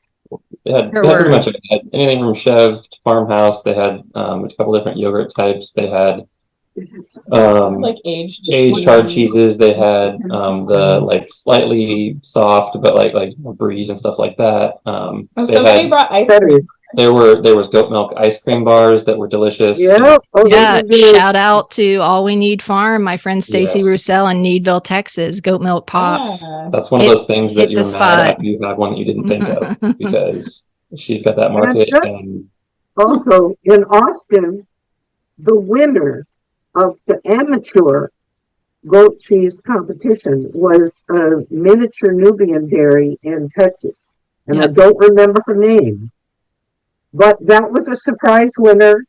Speaker 4: They had pretty much anything from Chev to Farmhouse. They had a couple different yogurt types. They had
Speaker 3: like aged
Speaker 4: hard cheeses. They had the like slightly soft but like bries and stuff like that.
Speaker 3: Somebody brought ice cream.
Speaker 4: There was goat milk ice cream bars that were delicious.
Speaker 2: Yeah.
Speaker 1: Shout out to All We Need Farm, my friend Stacy Roussel in Needville, Texas. Goat milk pops.
Speaker 4: Yeah. That's one of those things that you're mad at. You have one that you didn't think of because she's got that market. And
Speaker 2: also in Austin, the winner of the amateur goat cheese competition was a miniature Nubian dairy in Texas, and I don't remember her name. But that was a surprise winner.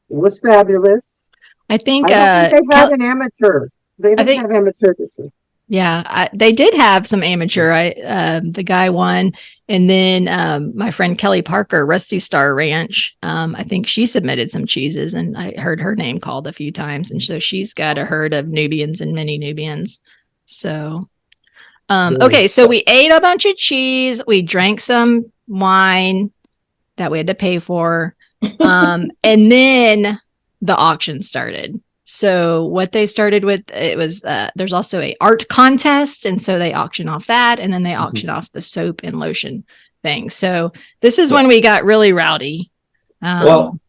Speaker 2: It was fabulous.
Speaker 1: I think
Speaker 2: they had an amateur. They didn't have amateur this year.
Speaker 1: Yeah, they did have some amateur. The guy won, and then my friend Kelly Parker, Rusty Star Ranch. I think she submitted some cheeses, and I heard her name called a few times, and so she's got a herd of Nubians and mini Nubians. So, okay, so we ate a bunch of cheese. We drank some wine that we had to pay for. And then the auction started. So what they started with, it was, there's also a art contest. And so they auction off that. And then they auction off the soap and lotion thing. So this is when we got really rowdy.
Speaker 4: Well,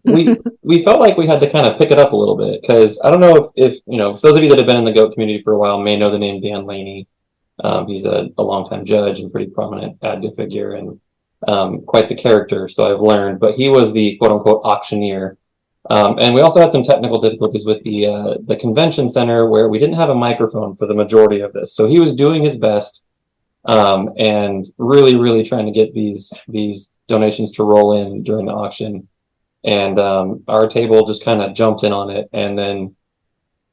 Speaker 4: we felt like we had to kind of pick it up a little bit because I don't know if those of you that have been in the goat community for a while may know the name Dan Laney. He's a longtime judge and pretty prominent ADGA figure, and quite the character, so I've learned, but he was the quote-unquote auctioneer. And we also had some technical difficulties with the convention center where we didn't have a microphone for the majority of this. So he was doing his best and really, really trying to get these donations to roll in during the auction. And our table just kind of jumped in on it. And then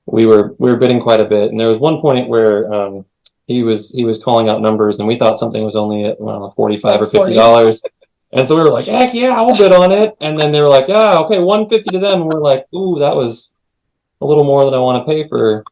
Speaker 4: we were bidding quite a bit. And there was one point where he was calling out numbers, and we thought something was only at $45 or $50. And so we were like, heck yeah, I'll bid on it. And then they were like, yeah, okay, $150 to them. And we're like, ooh, that was a little more than I want to pay for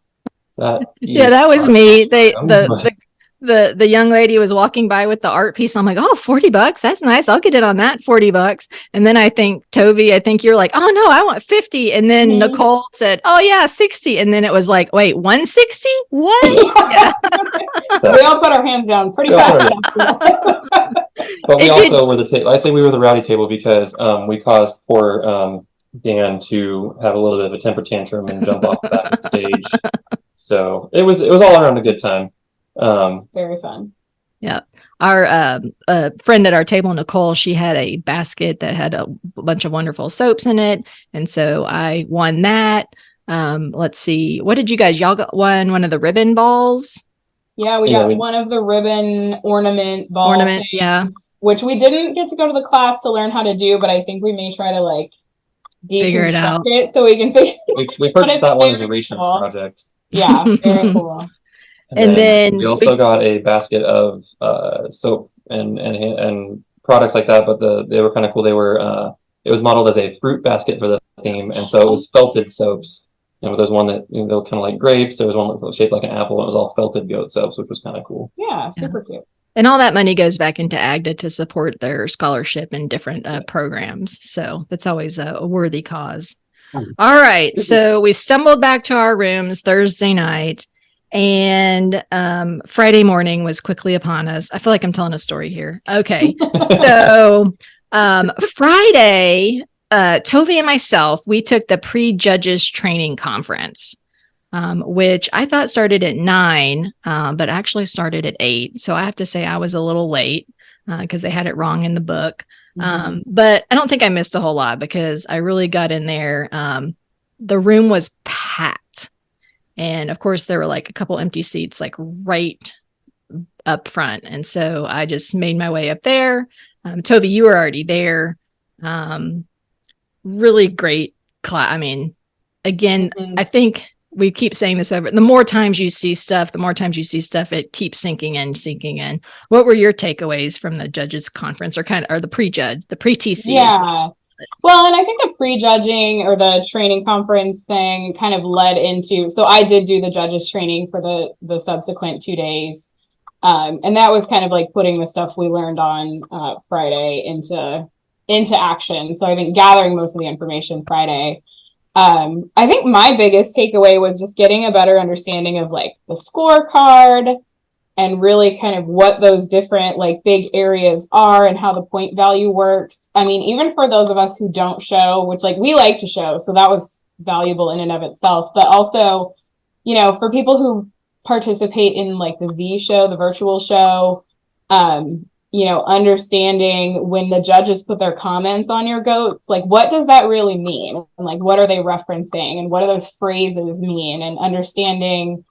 Speaker 4: that.
Speaker 1: Yeah, that was me. The young lady was walking by with the art piece. I'm like, oh, $40. That's nice. I'll get it on that $40. And then I think Tovee, you're like, oh no, I want 50. And then Nicole said, oh yeah, 60. And then it was like, wait, 160? What? Yeah.
Speaker 3: We all put our hands down pretty fast.
Speaker 4: But we also were the table. I say we were the rowdy table because we caused poor Dan to have a little bit of a temper tantrum and jump off the back of the stage. So it was all around a good time.
Speaker 3: Very fun.
Speaker 1: Yeah. Our friend at our table, Nicole, she had a basket that had a bunch of wonderful soaps in it. And so I won that. Let's see. What did you guys? Y'all got one of the ribbon balls?
Speaker 3: Yeah, we got one of the ribbon ornament ball things,
Speaker 1: yeah,
Speaker 3: which we didn't get to go to the class to learn how to do, but I think we may try to like
Speaker 1: figure it out.
Speaker 3: deconstruct it so we can figure.
Speaker 4: We purchased that one as a research project.
Speaker 3: Yeah, very cool.
Speaker 1: And then
Speaker 4: we also got a basket of soap and products like that, but they were kind of cool. They were it was modeled as a fruit basket for the theme, and so it was felted soaps. You know, there's one that they were kind of like grapes. There was one that was shaped like an apple, and it was all felted goat soaps, which was kind of cool.
Speaker 3: Yeah, super cute.
Speaker 1: And all that money goes back into ADGA to support their scholarship and different programs. So that's always a worthy cause. All right. So we stumbled back to our rooms Thursday night, and Friday morning was quickly upon us. I feel like I'm telling a story here. Okay. So Friday, Tovee and myself, we took the pre-judges training conference, which I thought started at 9, but actually started at 8. So I have to say I was a little late because they had it wrong in the book. But I don't think I missed a whole lot because I really got in there. The room was packed. And of course, there were like a couple empty seats, like right up front. And so I just made my way up there. Tovee, you were already there. Really great class. I mean, again, I think we keep saying this over. The more times you see stuff, it keeps sinking in. What were your takeaways from the judges conference or the pre-TC?
Speaker 3: Yeah. Well, and I think the pre-judging or the training conference thing kind of led into, so I did do the judges training for the subsequent 2 days. And that was kind of like putting the stuff we learned on Friday into action. So I think gathering most of the information Friday. I think my biggest takeaway was just getting a better understanding of like the scorecard and really kind of what those different like big areas are and how the point value works. I mean, even for those of us who don't show, which like we like to show, so that was valuable in and of itself, but also, you know, for people who participate in like the V show, the virtual show, you know, understanding when the judges put their comments on your goats, like what does that really mean? And like, what are they referencing and what do those phrases mean? And understanding,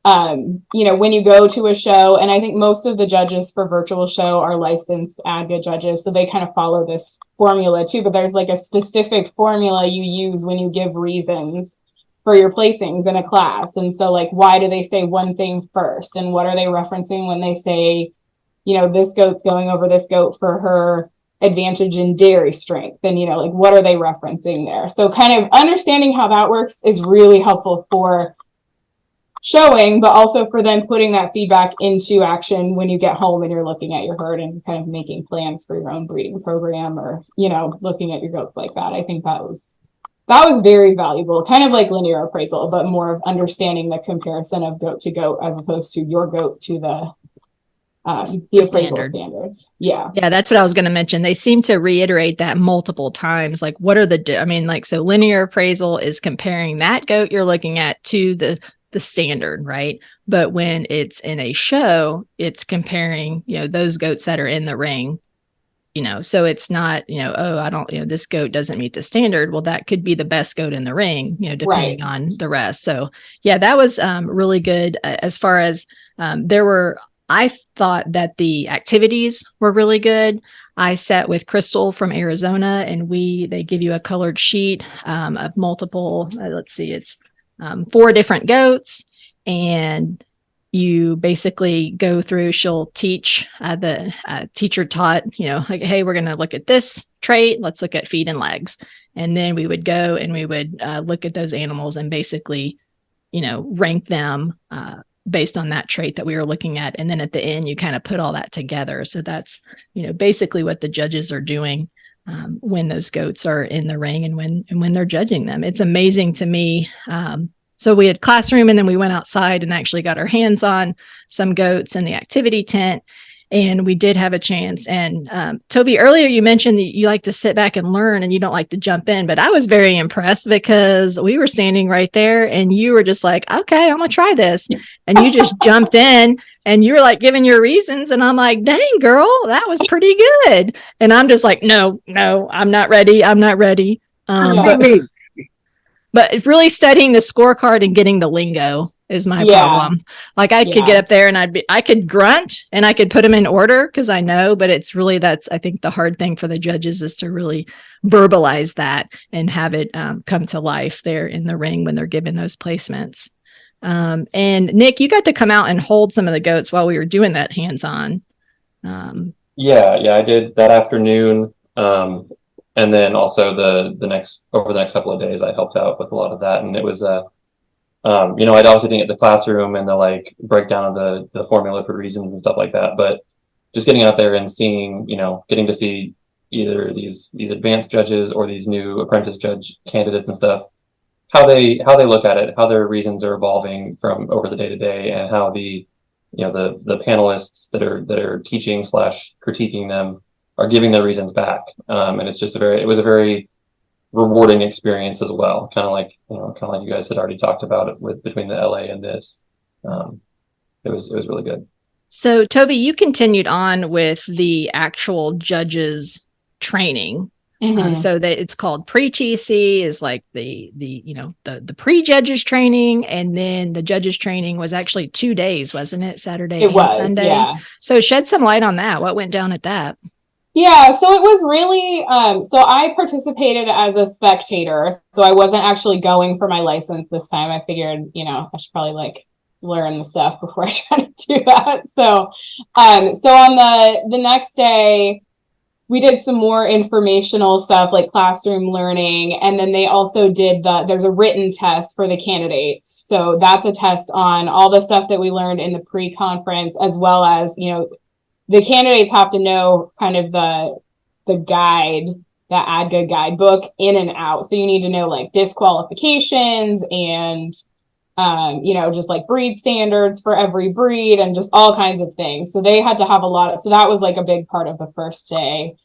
Speaker 3: you know, when you go to a show, and I think most of the judges for virtual show are licensed ADGA judges, so they kind of follow this formula too, but there's like a specific formula you use when you give reasons for your placings in a class. And so like, why do they say one thing first? And what are they referencing when they say, you know, this goat's going over this goat for her advantage in dairy strength? And, you know, like, what are they referencing there? So kind of understanding how that works is really helpful for showing, but also for then putting that feedback into action when you get home and you're looking at your herd and kind of making plans for your own breeding program or, you know, looking at your goats like that. I think that was very valuable, kind of like linear appraisal, but more of understanding the comparison of goat to goat as opposed to your goat to the appraisal standards. Yeah,
Speaker 1: that's what I was going to mention. They seem to reiterate that multiple times. Like, what are so linear appraisal is comparing that goat you're looking at to the standard, right? But when it's in a show, it's comparing, you know, those goats that are in the ring, you know, so it's not, you know, this goat doesn't meet the standard. Well, that could be the best goat in the ring, you know, depending on the rest. So yeah, that was really good as far as I thought that the activities were really good. I sat with Crystal from Arizona, and they give you a colored sheet of multiple, it's 4 different goats, and you basically go through, she'll teach, the teacher taught, you know, like, hey, we're going to look at this trait. Let's look at feet and legs. And then we would go and we would look at those animals and basically, you know, rank them based on that trait that we were looking at. And then at the end, you kind of put all that together. So that's, you know, basically what the judges are doing when those goats are in the ring and when they're judging them. It's amazing to me. So we had classroom, and then we went outside and actually got our hands on some goats in the activity tent. And we did have a chance. And Tovee, earlier you mentioned that you like to sit back and learn and you don't like to jump in, but I was very impressed because we were standing right there and you were just like, okay, I'm going to try this. And you just jumped in and you were like giving your reasons. And I'm like, dang, girl, that was pretty good. And I'm just like, no, I'm not ready. But it's really studying the scorecard and getting the lingo is my
Speaker 3: Yeah.
Speaker 1: problem. Like I could get up there and I could grunt and I could put them in order because I know, but it's really, I think the hard thing for the judges is to really verbalize that and have it come to life there in the ring when they're given those placements. And Nick, you got to come out and hold some of the goats while we were doing that hands-on.
Speaker 4: Yeah, I did that afternoon. And then also over the next couple of days, I helped out with a lot of that. And it was, I'd obviously didn't get the classroom and the like breakdown of the formula for reasons and stuff like that. But just getting out there and seeing, getting to see either these advanced judges or these new apprentice judge candidates and stuff, how they look at it, how their reasons are evolving from over the day to day, and how the panelists that are teaching / critiquing them are giving their reasons back. And it's just it was a very rewarding experience as well. Kind of like you guys had already talked about it between the LA and this. It was really good.
Speaker 1: So Tovee, you continued on with the actual judges training. So that it's called pre-TC is like the pre-judges training, and then the judges training was actually 2 days, wasn't it? Saturday and Sunday.
Speaker 3: Yeah.
Speaker 1: So shed some light on that. What went down at that?
Speaker 3: Yeah, so it was really, so I participated as a spectator, so I wasn't actually going for my license this time. I figured, I should probably learn the stuff before I try to do that. So, so on the next day, we did some more informational stuff like classroom learning. And then they also did there's a written test for the candidates. So that's a test on all the stuff that we learned in the pre-conference, as well as, the candidates have to know kind of the guide, the ADGA guidebook in and out. So you need to know like disqualifications and, just like breed standards for every breed and just all kinds of things. So they had to have so that was like a big part of the first day.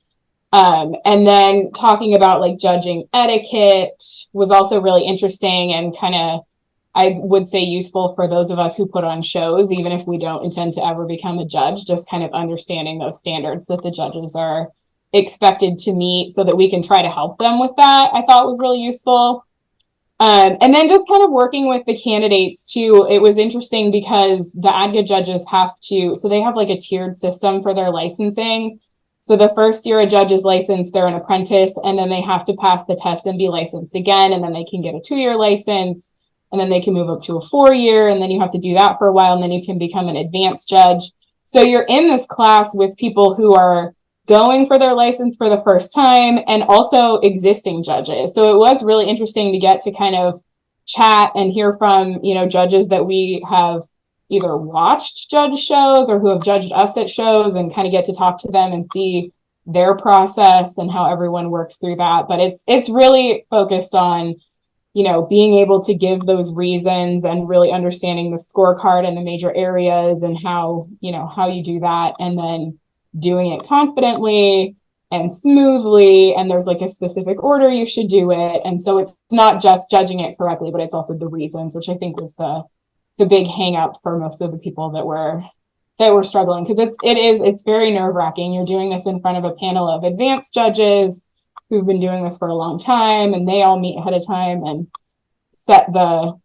Speaker 3: And then talking about like judging etiquette was also really interesting and kind of, I would say, useful for those of us who put on shows, even if we don't intend to ever become a judge, just kind of understanding those standards that the judges are expected to meet so that we can try to help them with that, I thought was really useful. And then just kind of working with the candidates too. It was interesting because the ADGA judges they have like a tiered system for their licensing. So the first year a judge is licensed, they're an apprentice, and then they have to pass the test and be licensed again, and then they can get a 2-year license. And then they can move up to a 4-year, and then you have to do that for a while, and then you can become an advanced judge. So you're in this class with people who are going for their license for the first time and also existing judges. So it was really interesting to get to kind of chat and hear from, judges that we have either watched judge shows or who have judged us at shows, and kind of get to talk to them and see their process and how everyone works through that. But it's really focused on being able to give those reasons and really understanding the scorecard and the major areas and how you do that, and then doing it confidently and smoothly. And there's like a specific order you should do it. And so it's not just judging it correctly, but it's also the reasons, which I think was the big hang up for most of the people that were struggling, because it's very nerve-wracking. You're doing this in front of a panel of advanced judges who've been doing this for a long time, and they all meet ahead of time and set the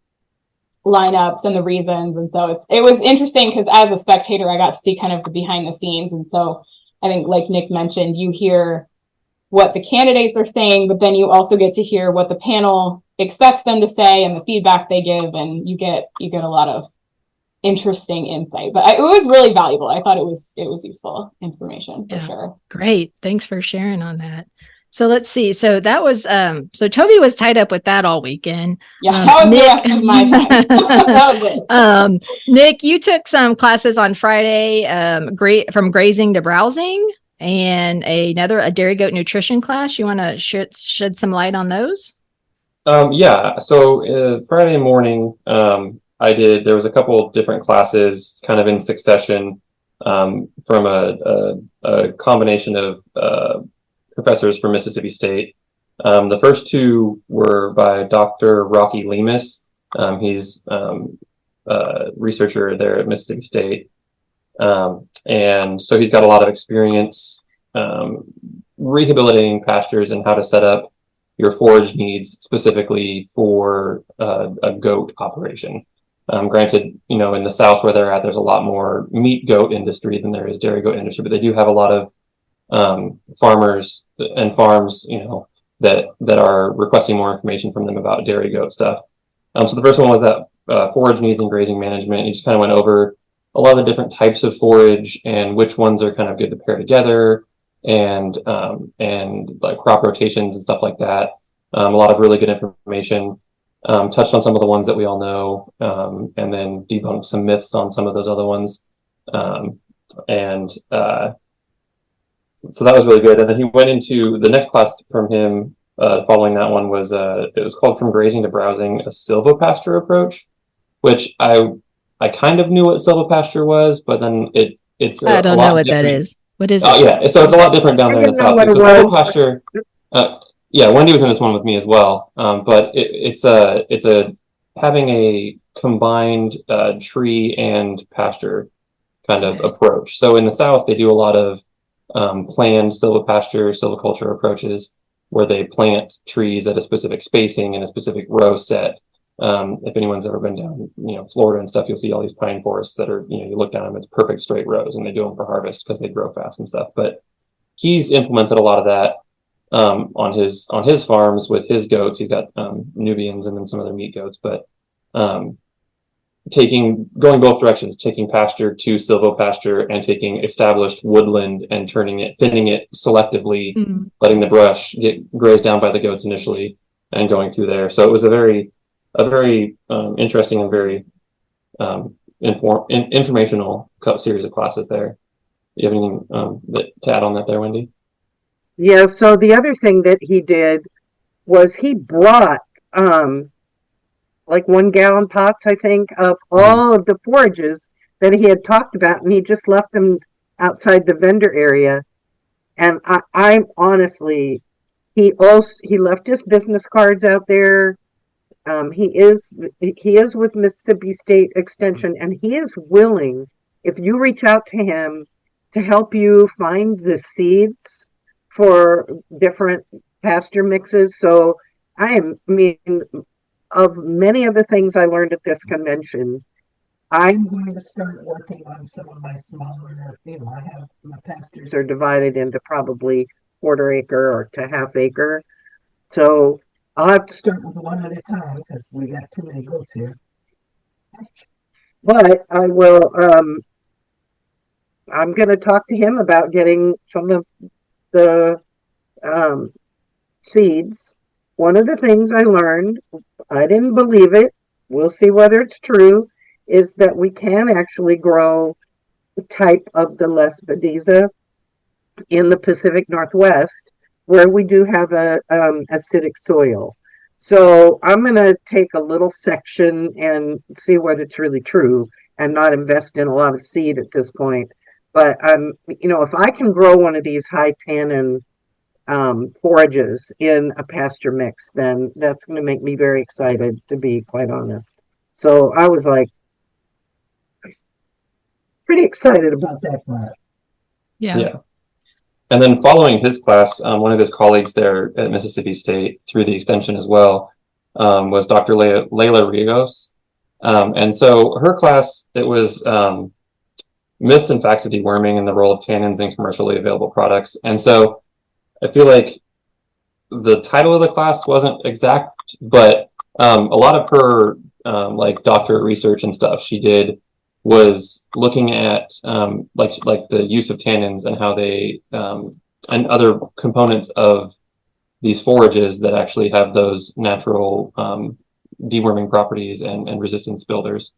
Speaker 3: lineups and the reasons. And so it was interesting because as a spectator, I got to see kind of the behind the scenes. And so I think, like Nick mentioned, you hear what the candidates are saying, but then you also get to hear what the panel expects them to say and the feedback they give, and you get a lot of interesting insight. But it was really valuable. I thought it was useful information for sure.
Speaker 1: Great. Thanks for sharing on that. So let's see. So that was, so Tovee was tied up with that all weekend.
Speaker 3: Yeah, that was Nick, the rest of my time. That was it.
Speaker 1: Nick, you took some classes on Friday, from grazing to browsing, and a dairy goat nutrition class. You want to shed some light on those?
Speaker 4: Yeah. So Friday morning, there was a couple of different classes kind of in succession, from a combination of, professors from Mississippi State. The first two were by Dr. Rocky Lemus. He's a researcher there at Mississippi State. And so he's got a lot of experience rehabilitating pastures and how to set up your forage needs specifically for a goat operation. Granted, in the South where they're at, there's a lot more meat goat industry than there is dairy goat industry, but they do have a lot of farmers and farms, that are requesting more information from them about dairy goat stuff. So the first one was that forage needs and grazing management. He just kind of went over a lot of the different types of forage and which ones are kind of good to pair together, and like crop rotations and stuff like that. A lot of really good information. Touched on some of the ones that we all know, and then debunked some myths on some of those other ones. So that was really good. And then he went into the next class from him, following that one was, it was called From Grazing to Browsing, a silvopasture approach, which I kind of knew what silvopasture was, but then it's
Speaker 1: I don't know what that is. What is it?
Speaker 4: Oh yeah, so it's a lot different down there in the South. So silvopasture, yeah, Wendy was in this one with me as well. But it's having a combined tree and pasture kind of approach. So in the South, they do a lot of planned silvopasture, silviculture approaches where they plant trees at a specific spacing in a specific row set. If anyone's ever been down, Florida and stuff, you'll see all these pine forests that are, you look down them, it's perfect straight rows, and they do them for harvest because they grow fast and stuff. But he's implemented a lot of that on his farms with his goats. He's got Nubians and then some other meat goats, but going both directions, taking pasture to silvopasture and taking established woodland and thinning it selectively, letting the brush get grazed down by the goats initially and going through there. So it was a very interesting and very informational series of classes there. You have anything to add on that there, Wendy?
Speaker 2: Yeah, so the other thing that he did was he brought like 1 gallon pots, I think, of all of the forages that he had talked about, and he just left them outside the vendor area. And I'm honestly, he left his business cards out there. He is with Mississippi State Extension, and he is willing, if you reach out to him, to help you find the seeds for different pasture mixes. So of many of the things I learned at this convention, I'm going to start working on some of my smaller, my pastures are divided into probably 1/4 acre or to 1/2 acre. So I'll have to start with one at a time because we got too many goats here. But I will, I'm going to talk to him about getting some of the seeds. One of the things I learned, I didn't believe it, we'll see whether it's true, is that we can actually grow the type of the Lespedeza in the Pacific Northwest, where we do have a acidic soil. So I'm going to take a little section and see whether it's really true and not invest in a lot of seed at this point. But if I can grow one of these high tannin forages in a pasture mix, then that's going to make me very excited, to be quite honest. So I was like pretty excited about that class.
Speaker 1: Yeah.
Speaker 4: And then following his class, one of his colleagues there at Mississippi State through the extension as well was Dr. Layla Rios. And so her class, it was myths and facts of deworming and the role of tannins in commercially available products. And so I feel like the title of the class wasn't exact, but a lot of her like doctorate research and stuff she did was looking at like the use of tannins and how they and other components of these forages that actually have those natural deworming properties and resistance builders.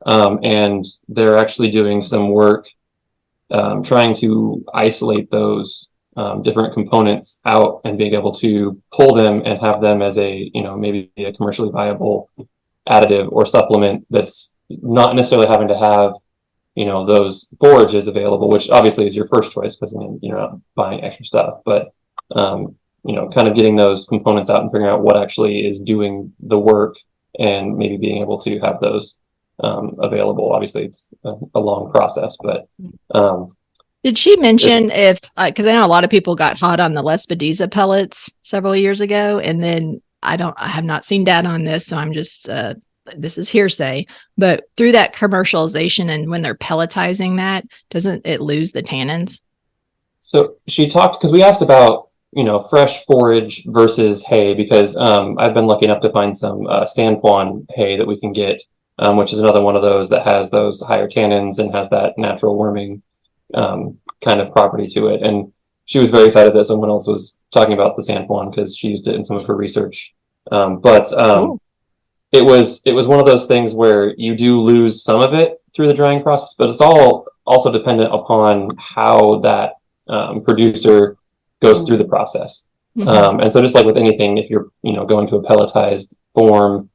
Speaker 4: And they're actually doing some work trying to isolate those different components out and being able to pull them and have them as a, maybe a commercially viable additive or supplement that's not necessarily having to have, those forages available, which obviously is your first choice because then you're not buying extra stuff. But, kind of getting those components out and figuring out what actually is doing the work and maybe being able to have those available. Obviously, it's a long process, but
Speaker 1: did she mention because I know a lot of people got hot on the Lespedeza pellets several years ago, and then I have not seen data on this, so I'm just this is hearsay, but through that commercialization and when they're pelletizing that, doesn't it lose the tannins?
Speaker 4: So she talked, because we asked about, fresh forage versus hay, because I've been lucky enough to find some Sanquon hay that we can get, which is another one of those that has those higher tannins and has that natural worming kind of property to it. And she was very excited that someone else was talking about the Sanquon because she used it in some of her research. Cool. It was one of those things where you do lose some of it through the drying process, but it's all also dependent upon how that producer goes through the process. And so just like with anything, if you're going to a pelletized form,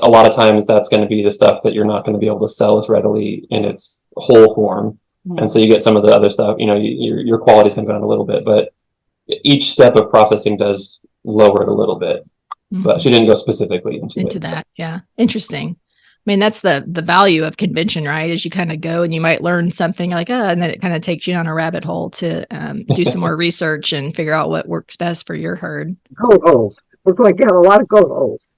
Speaker 4: a lot of times that's going to be the stuff that you're not going to be able to sell as readily in its whole form. And so you get some of the other stuff, your quality is going to go down a little bit, but each step of processing does lower it a little bit. But she didn't go specifically into
Speaker 1: that. So. Yeah. Interesting. I mean, that's the value of convention, right? Is you kind of go and you might learn something like, and then it kind of takes you on a rabbit hole to do some more research and figure out what works best for your herd.
Speaker 2: Goat holes. We're going down a lot of goat holes.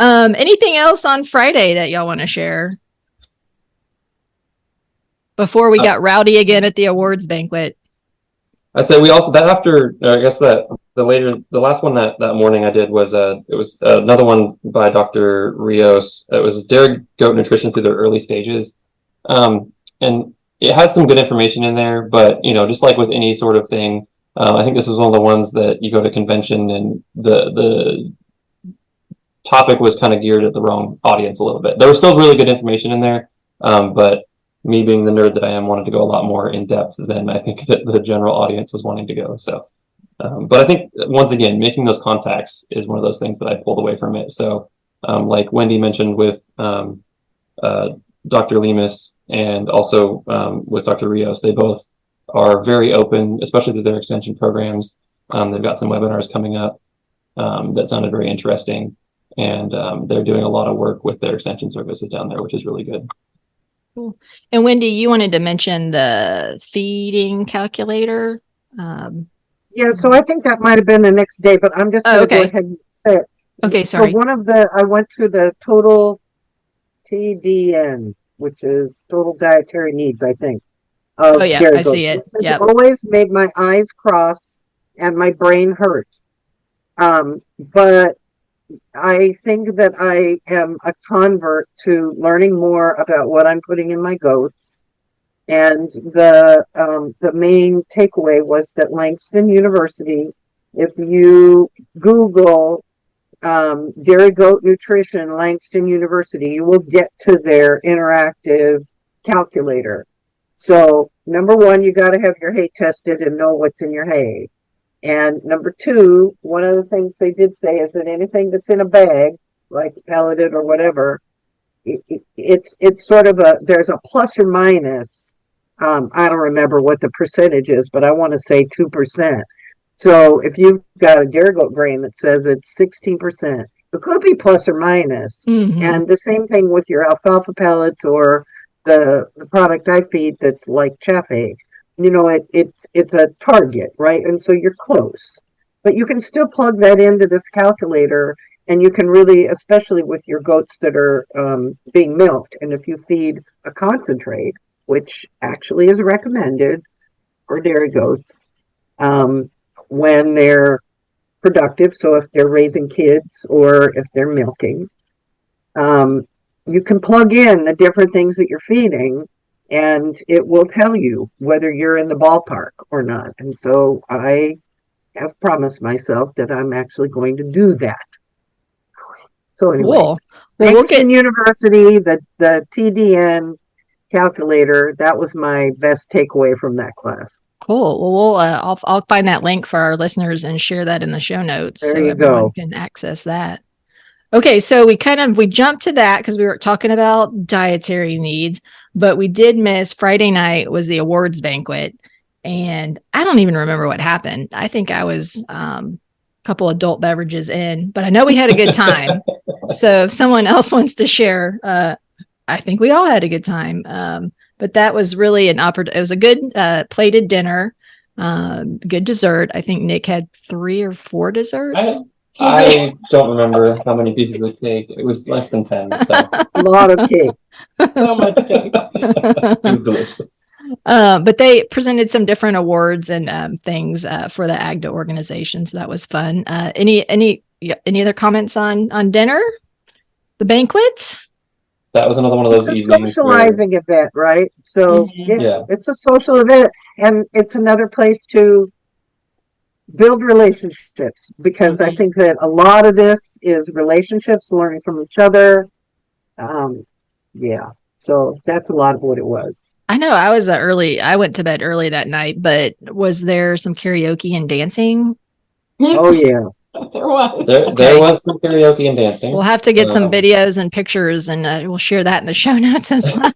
Speaker 1: Anything else on Friday that y'all want to share before we got rowdy again at the awards banquet?
Speaker 4: I'd say we also the last one that morning I did was it was another one by Dr. Rios. It was dairy goat nutrition through their early stages, and it had some good information in there. But just like with any sort of thing, I think this is one of the ones that you go to convention and the topic was kind of geared at the wrong audience a little bit. There was still really good information in there, but me being the nerd that I am wanted to go a lot more in depth than I think that the general audience was wanting to go. So, but I think once again, making those contacts is one of those things that I pulled away from it. So, like Wendy mentioned with Dr. Lemus and also with Dr. Rios, they both are very open, especially through their extension programs. They've got some webinars coming up that sounded very interesting. And they're doing a lot of work with their extension services down there, which is really good.
Speaker 1: Cool. And Wendy, you wanted to mention the feeding calculator.
Speaker 2: Yeah, so I think that might have been the next day, but I'm just going to go ahead and say it.
Speaker 1: Okay, sorry.
Speaker 2: So I went to the total TDN, which is total dietary needs, I think.
Speaker 1: I see it.
Speaker 2: Yeah, always made my eyes cross and my brain hurt. But I think that I am a convert to learning more about what I'm putting in my goats. And the main takeaway was that Langston University, if you Google dairy goat nutrition, Langston University, you will get to their interactive calculator. So number one, you got to have your hay tested and know what's in your hay. And number two, one of the things they did say is that anything that's in a bag, like pelleted or whatever, it's sort of there's a plus or minus. I don't remember what the percentage is, but I want to say 2%. So if you've got a dairy goat grain that says it's 16%, it could be plus or minus. And the same thing with your alfalfa pellets or the product I feed that's like chaff hay. It's a target, right? And so you're close, but you can still plug that into this calculator, and you can really, especially with your goats that are being milked, and if you feed a concentrate, which actually is recommended for dairy goats when they're productive, so if they're raising kids or if they're milking, you can plug in the different things that you're feeding, and it will tell you whether you're in the ballpark or not. And so I have promised myself that I'm actually going to do that. So anyway,
Speaker 1: cool.
Speaker 2: Langston University, the TDN calculator, that was my best takeaway from that class.
Speaker 1: Cool. Well, I'll find that link for our listeners and share that in the show notes so everyone can access that. Okay, so we jumped to that because we were talking about dietary needs, but we did miss Friday night was the awards banquet, and I don't even remember what happened. I think I was a couple adult beverages in, but I know we had a good time. So if someone else wants to share, I think we all had a good time. But that was really it was a good plated dinner, good dessert. I think Nick had 3 or 4 desserts.
Speaker 4: I had I don't remember how many pieces of cake. It was less than 10, so
Speaker 2: A lot of cake.
Speaker 3: So much cake.
Speaker 4: it was delicious.
Speaker 1: But they presented some different awards and things for the ADGA organization, so that was fun. Any other comments on dinner, the banquet?
Speaker 4: That was another one of
Speaker 2: It's
Speaker 4: those
Speaker 2: a
Speaker 4: evenings where,
Speaker 2: socializing event, right? So
Speaker 3: Mhm.
Speaker 4: Yeah.
Speaker 2: it's a social event, and it's another place to build relationships, because I
Speaker 3: Mhm.
Speaker 2: think that a lot of this is relationships, learning from each other. Yeah. So that's a lot of what it was.
Speaker 1: I know I went to bed early that night, but was there some karaoke and dancing?
Speaker 2: Oh yeah.
Speaker 3: There was.
Speaker 4: there
Speaker 1: Okay.
Speaker 4: was some karaoke and dancing.
Speaker 1: We'll have to get some
Speaker 4: Um,
Speaker 1: videos and pictures, and we'll share that in the show notes as well.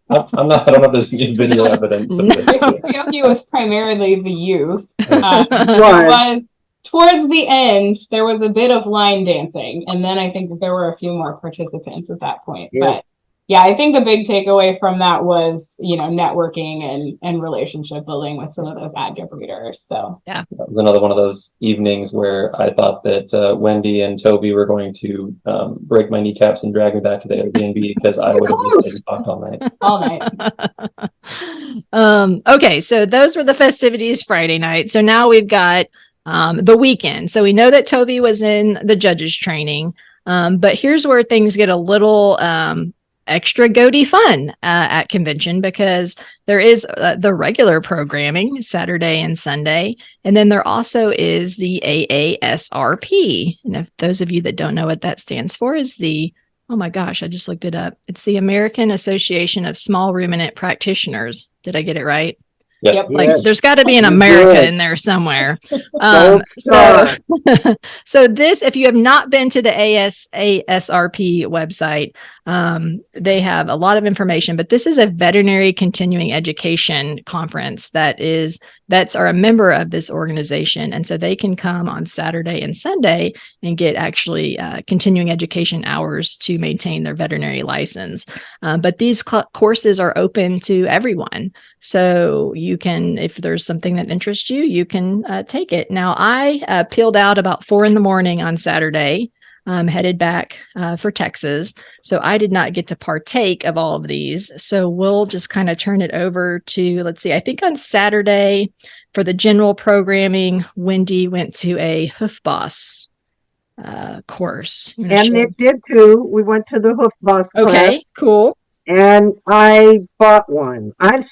Speaker 4: I don't have this video evidence of
Speaker 1: No.
Speaker 4: this. but-
Speaker 3: Karaoke was primarily the youth.
Speaker 4: Right.
Speaker 3: There was towards the end, there was a bit of line dancing, and then I think that there were a few more participants at that point.
Speaker 2: Yeah.
Speaker 3: But yeah, I think the big takeaway from that was, networking and relationship building with some of those ADGA breeders. So
Speaker 4: That was another one of those evenings where I thought that Wendy and Tovee were going to break my kneecaps and drag me back to the Airbnb because I would have just been talked all night.
Speaker 3: all night.
Speaker 1: Okay, so those were the festivities Friday night. So now we've got the weekend. So we know that Tovee was in the judges training, but here's where things get a little extra goatee fun at convention, because there is the regular programming Saturday and Sunday, and then there also is the AASRP. And if those of you that don't know what that stands for, is oh my gosh, I just looked it up. It's the American Association of Small Ruminant Practitioners. Did I get it right?
Speaker 3: Yep.
Speaker 1: Like
Speaker 2: Yes.
Speaker 1: there's got to be an
Speaker 2: You
Speaker 1: America
Speaker 2: did.
Speaker 1: in there somewhere.
Speaker 2: Gold star.
Speaker 1: So this, if you have not been to the ASRP website, they have a lot of information, but this is a veterinary continuing education conference that's are a member of this organization. And so they can come on Saturday and Sunday and get actually continuing education hours to maintain their veterinary license. But these courses are open to everyone. So you can, if there's something that interests you, you can take it. Now, I peeled out about 4 a.m. on Saturday, headed back for Texas. So I did not get to partake of all of these. So we'll just kind of turn it over to, let's see, I think on Saturday for the general programming, Wendy went to a Hoof Boss course.
Speaker 2: And Nick did too. We went to the Hoof Boss
Speaker 1: Okay,
Speaker 2: class,
Speaker 1: cool.
Speaker 2: and I bought one. I don't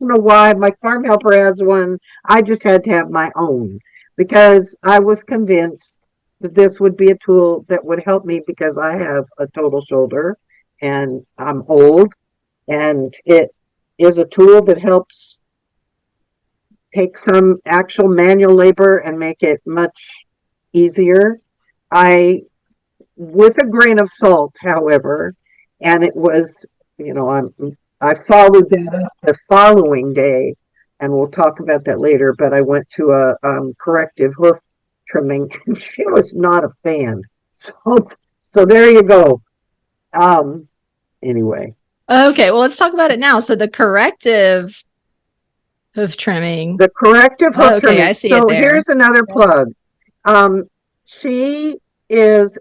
Speaker 2: know why. My farm helper has one. I just had to have my own because I was convinced that this would be a tool that would help me, because I have a total shoulder and I'm old, and it is a tool that helps take some actual manual labor and make it much easier. With a grain of salt, however, and it was, I followed that up the following day, and we'll talk about that later, but I went to a corrective hoof trimming, and she was not a fan. So there you go. Anyway.
Speaker 1: Okay, well, let's talk about it now. So the corrective hoof trimming.
Speaker 2: The corrective hoof
Speaker 1: Okay,
Speaker 2: trimming.
Speaker 1: I see
Speaker 2: So
Speaker 1: it there.
Speaker 2: here's another plug. She is,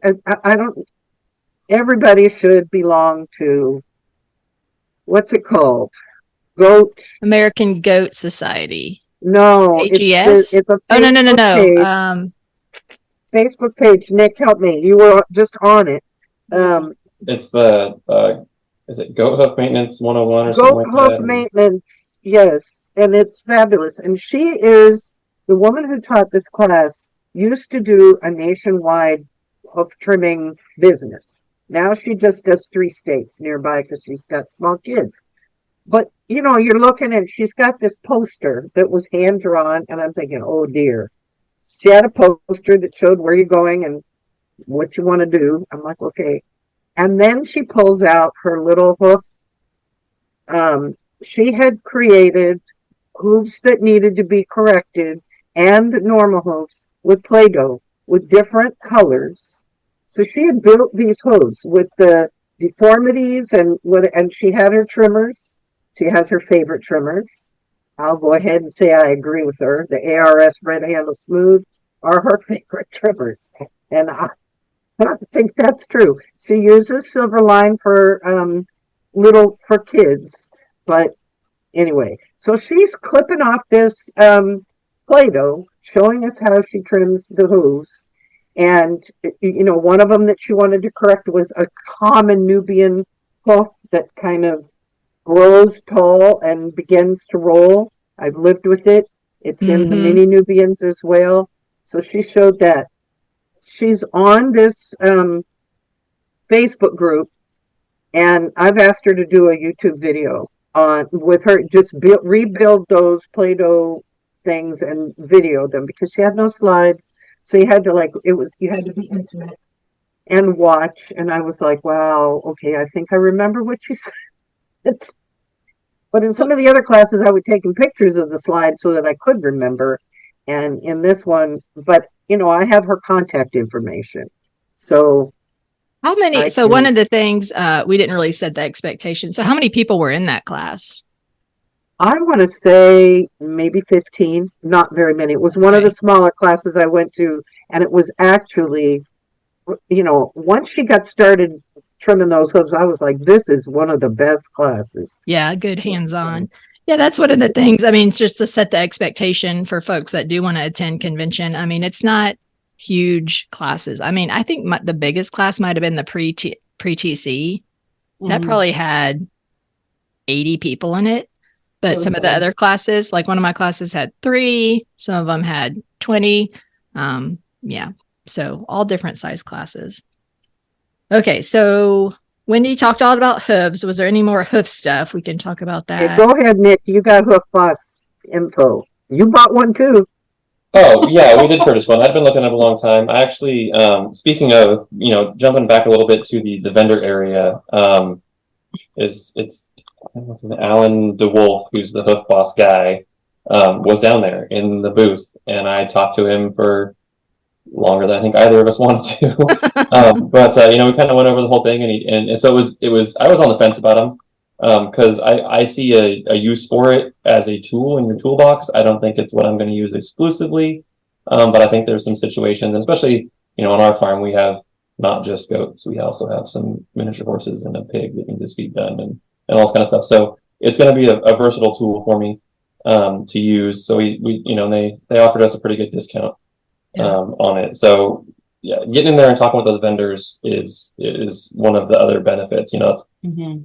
Speaker 2: everybody should belong to, what's it called? Goat?
Speaker 1: American Goat Society.
Speaker 2: No,
Speaker 1: AGS?
Speaker 2: it's a
Speaker 1: Oh, no.
Speaker 2: Facebook page. Facebook page. Nick, help me. You were just on it.
Speaker 4: It's the is it Goat Hoof Maintenance 101 or
Speaker 2: Goat
Speaker 4: something like
Speaker 2: hoof
Speaker 4: that?
Speaker 2: maintenance. Yes, and it's fabulous. And she is the woman who taught this class. Used to do a nationwide hoof trimming business. Now she just does 3 states nearby because she's got small kids. But you're looking and she's got this poster that was hand drawn, and I'm thinking, oh dear. She had a poster that showed where you're going and what you want to do. I'm like, okay. And then she pulls out her little hoof. She had created hooves that needed to be corrected and normal hooves with Play-Doh with different colors. So she had built these hooves with the deformities and she had her trimmers. She has her favorite trimmers. I'll go ahead and say I agree with her. The ARS Red Handle Smooth are her favorite trimmers. And I think that's true. She uses Silverline for for kids, but anyway, so she's clipping off this Play-Doh, showing us how she trims the hooves. And one of them that she wanted to correct was a common Nubian hoof that kind of grows tall and begins to roll. I've lived with it. It's in the
Speaker 1: Mm-hmm.
Speaker 2: mini Nubians as well. So she showed that. She's on this Facebook group, and I've asked her to do a YouTube video on with her, just rebuild those Play-Doh things and video them, because she had no slides. So you had to you had to be intimate and watch. And I was like, wow, okay, I think I remember what she said. But in some of the other classes, I would taking pictures of the slides so that I could remember. And in this one, but I have her contact information. So
Speaker 1: How many?
Speaker 2: I
Speaker 1: So one
Speaker 2: can,
Speaker 1: of the things we didn't really set the expectation. So how many people were in that class?
Speaker 2: I want to say maybe 15, not very many. It was one of the
Speaker 1: Okay.
Speaker 2: smaller classes I went to, and it was actually, once she got started trimming those hooves, I was like, this is one of the best classes.
Speaker 1: Yeah, good hands-on. Yeah, that's one of the things. I mean, it's just to set the expectation for folks that do want to attend convention. I mean, it's not huge classes. I mean, I think the biggest class might have been the pre-TC. That probably had 80 people in it. But some of the other classes, like one of my classes had 3, some of them had 20. Yeah, so all different size classes. Okay, so Wendy talked all about hooves. Was there any more hoof stuff? We can talk about that.
Speaker 2: Okay, go ahead, Nick. You got Hoof Boss info. You bought one too.
Speaker 4: Oh yeah, we did purchase one. I've been looking at it a long time. I actually, speaking of, jumping back a little bit to the vendor area, it's Alan DeWolf, who's the Hoof Boss guy, was down there in the booth, and I talked to him for longer than I think either of us wanted to. But we kind of went over the whole thing, and so it was. I was on the fence about him because I see a use for it as a tool in your toolbox. I don't think it's what I'm going to use exclusively, but I think there's some situations, and especially on our farm we have not just goats. We also have some miniature horses and a pig that needs his feet done and all this kind of stuff. So it's going to be a versatile tool for me to use. So we they offered us a pretty good discount on it. So yeah, getting in there and talking with those vendors is one of the other benefits. It's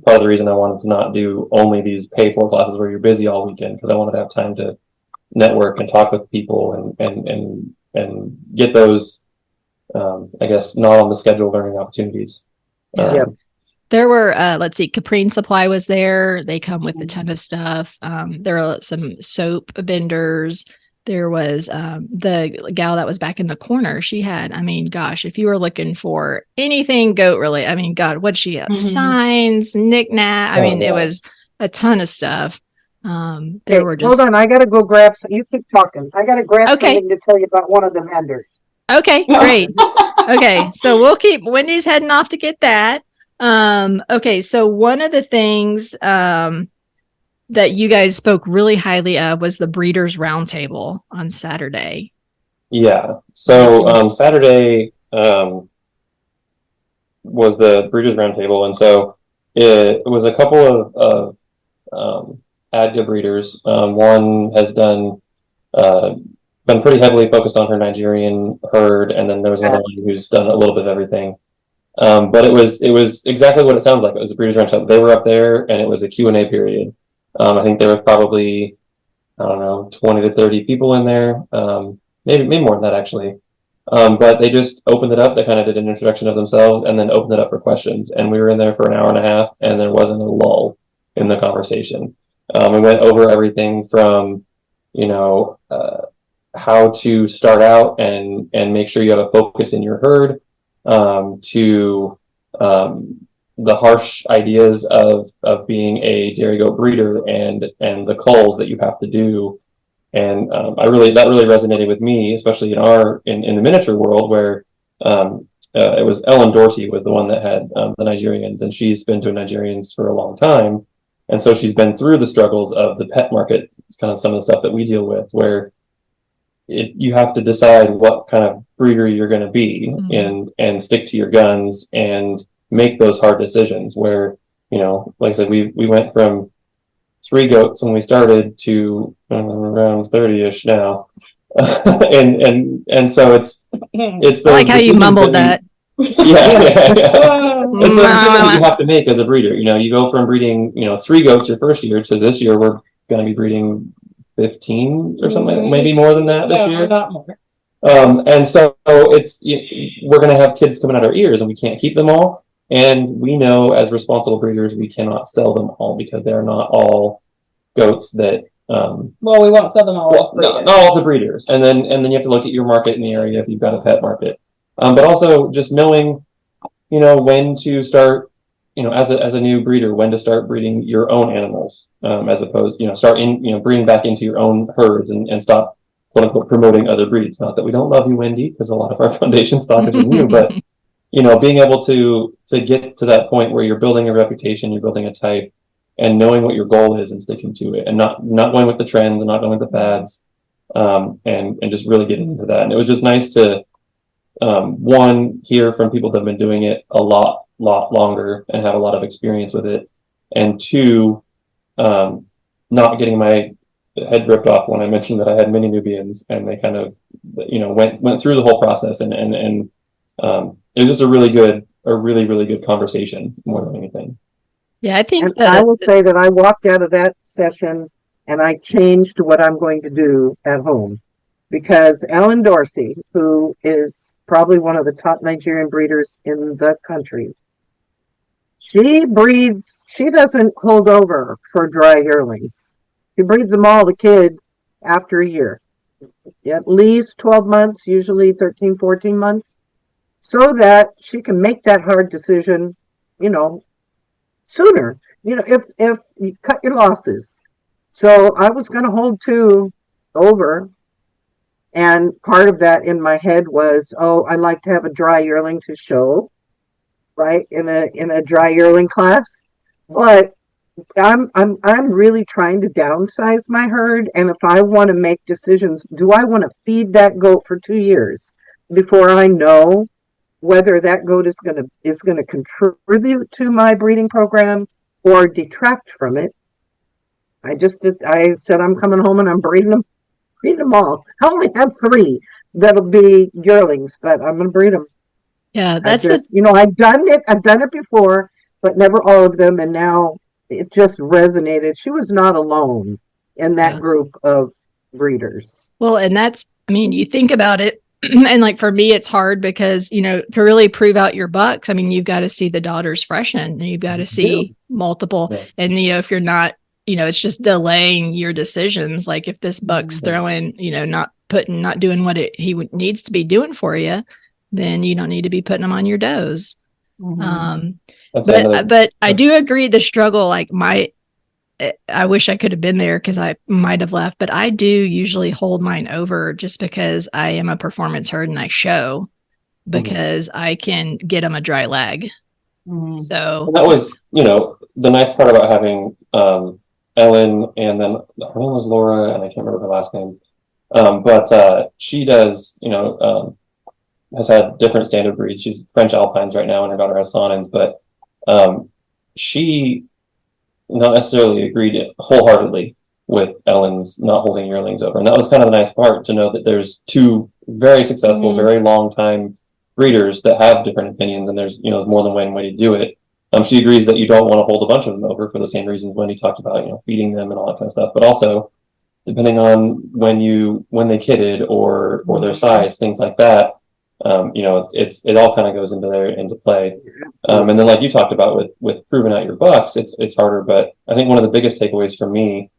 Speaker 4: part of the reason I wanted to not do only these pay for classes where you're busy all weekend, because I wanted to have time to network and talk with people and get those I guess not on the schedule learning opportunities.
Speaker 2: Yeah.
Speaker 1: There were, let's see, Caprine Supply was there. They come with a ton of stuff. There are some soap vendors. There was the gal that was back in the corner. She had, I mean, gosh, if you were looking for anything goat related, I mean, God, what'd she have? Signs, knick-knack. I mean, it was a ton of stuff. There were just...
Speaker 2: Hold on, I got to go grab some. You keep talking. I got to grab
Speaker 1: Okay.
Speaker 2: something to tell you about one of the vendors.
Speaker 1: Okay, great. Okay, so we'll keep... Wendy's heading off to get that. Okay, so one of the things that you guys spoke really highly of was the Breeders Roundtable on Saturday.
Speaker 4: Yeah. So Saturday was the Breeders Roundtable, and so it was a couple of ADGA breeders. One has been pretty heavily focused on her Nigerian herd, and then there was another one who's done a little bit of everything. But it was exactly what it sounds like. It was a Breeders Roundtable. They were up there, and it was a Q&A period. I think there were probably, I don't know, 20 to 30 people in there, maybe more than that actually. But they just opened it up. They kind of did an introduction of themselves and then opened it up for questions. And we were in there for an hour and a half, and there wasn't a lull in the conversation. We went over everything from, how to start out and make sure you have a focus in your herd, to the harsh ideas of being a dairy goat breeder and the culls that you have to do. And that really resonated with me, especially in the miniature world, where it was Ellen Dorsey was the one that had the Nigerians, and she's been doing Nigerians for a long time, and so she's been through the struggles of the pet market, kind of some of the stuff that we deal with, where you have to decide what kind of breeder you're going to be,
Speaker 1: Mhm.
Speaker 4: and stick to your guns and make those hard decisions where, like I said, we went from 3 goats when we started to around 30ish now. And so it's
Speaker 1: I like
Speaker 4: those
Speaker 1: how you
Speaker 4: decisions
Speaker 1: mumbled
Speaker 4: that
Speaker 1: that.
Speaker 4: it's those decisions that you have to make as a breeder. You go from breeding 3 goats your first year to this year we're going to be breeding 15 or something, maybe more than that this year.
Speaker 3: Not more.
Speaker 4: And so we're going to have kids coming out our ears, and we can't keep them all. And we know as responsible breeders, we cannot sell them all because they're not all goats that.
Speaker 3: Well, we won't sell them all as breeders.
Speaker 4: Not all the breeders, and then you have to look at your market in the area if you've got a pet market. But also just knowing, when to start, as a new breeder, when to start breeding your own animals, as opposed, start breeding back into your own herds and stop, quote unquote, promoting other breeds. Not that we don't love you, Wendy, because a lot of our foundation stock is from you, but being able to get to that point where you're building a reputation, you're building a type, and knowing what your goal is and sticking to it, and not going with the trends and not going with the fads, and just really getting into that. And it was just nice to one, hear from people that have been doing it a lot longer and have a lot of experience with it, and two, not getting my head ripped off when I mentioned that I had mini Nubians, and they kind of went through the whole process, and it was just a really good conversation more than anything.
Speaker 1: Yeah, I think
Speaker 2: And I will say that I walked out of that session and I changed what I'm going to do at home, because Ellen Dorsey, who is probably one of the top Nigerian breeders in the country, she doesn't hold over for dry yearlings. She breeds them all to kid after a year, at least 12 months, usually 13, 14 months, so that she can make that hard decision, sooner, if you cut your losses. So I was going to hold 2 over, and part of that in my head was, I like to have a dry yearling to show, right, in a dry yearling class. But I'm really trying to downsize my herd, and if I want to make decisions, do I want to feed that goat for 2 years before I know whether that goat is going to contribute to my breeding program or detract from it? I said I'm coming home and I'm breeding them all. I only have 3 that'll be yearlings, but I'm going to breed them.
Speaker 1: Yeah,
Speaker 2: I've done it before, but never all of them, and now it just resonated. She was not alone in that group of breeders.
Speaker 1: Well, and you think about it, and like for me, it's hard because, to really prove out your bucks, you've got to see the daughters freshen, and you've got to see multiple. Yeah. And, if you're not, it's just delaying your decisions. Like if this buck's throwing, not doing what he needs to be doing for you, then you don't need to be putting them on your does. But I do agree the struggle, like I wish I could have been there because I might have left, but I do usually hold mine over just because I am a performance herd and I show because I can get them a dry leg. So
Speaker 4: and that was, the nice part about having Ellen, and then her name was Laura, and I can't remember her last name. But she does, has had different standard breeds. She's French Alpines right now, and her daughter has Saanens, but she not necessarily agreed wholeheartedly with Ellen's not holding yearlings over. And that was kind of the nice part, to know that there's 2 very successful, very long time breeders that have different opinions, and there's, more than one way to do it. She agrees that you don't want to hold a bunch of them over for the same reasons Wendy talked about, feeding them and all that kind of stuff, but also depending on when they kidded or their size, things like that. It all kind of goes into play. And then, like you talked about with proving out your bucks, it's harder. But I think one of the biggest takeaways for me,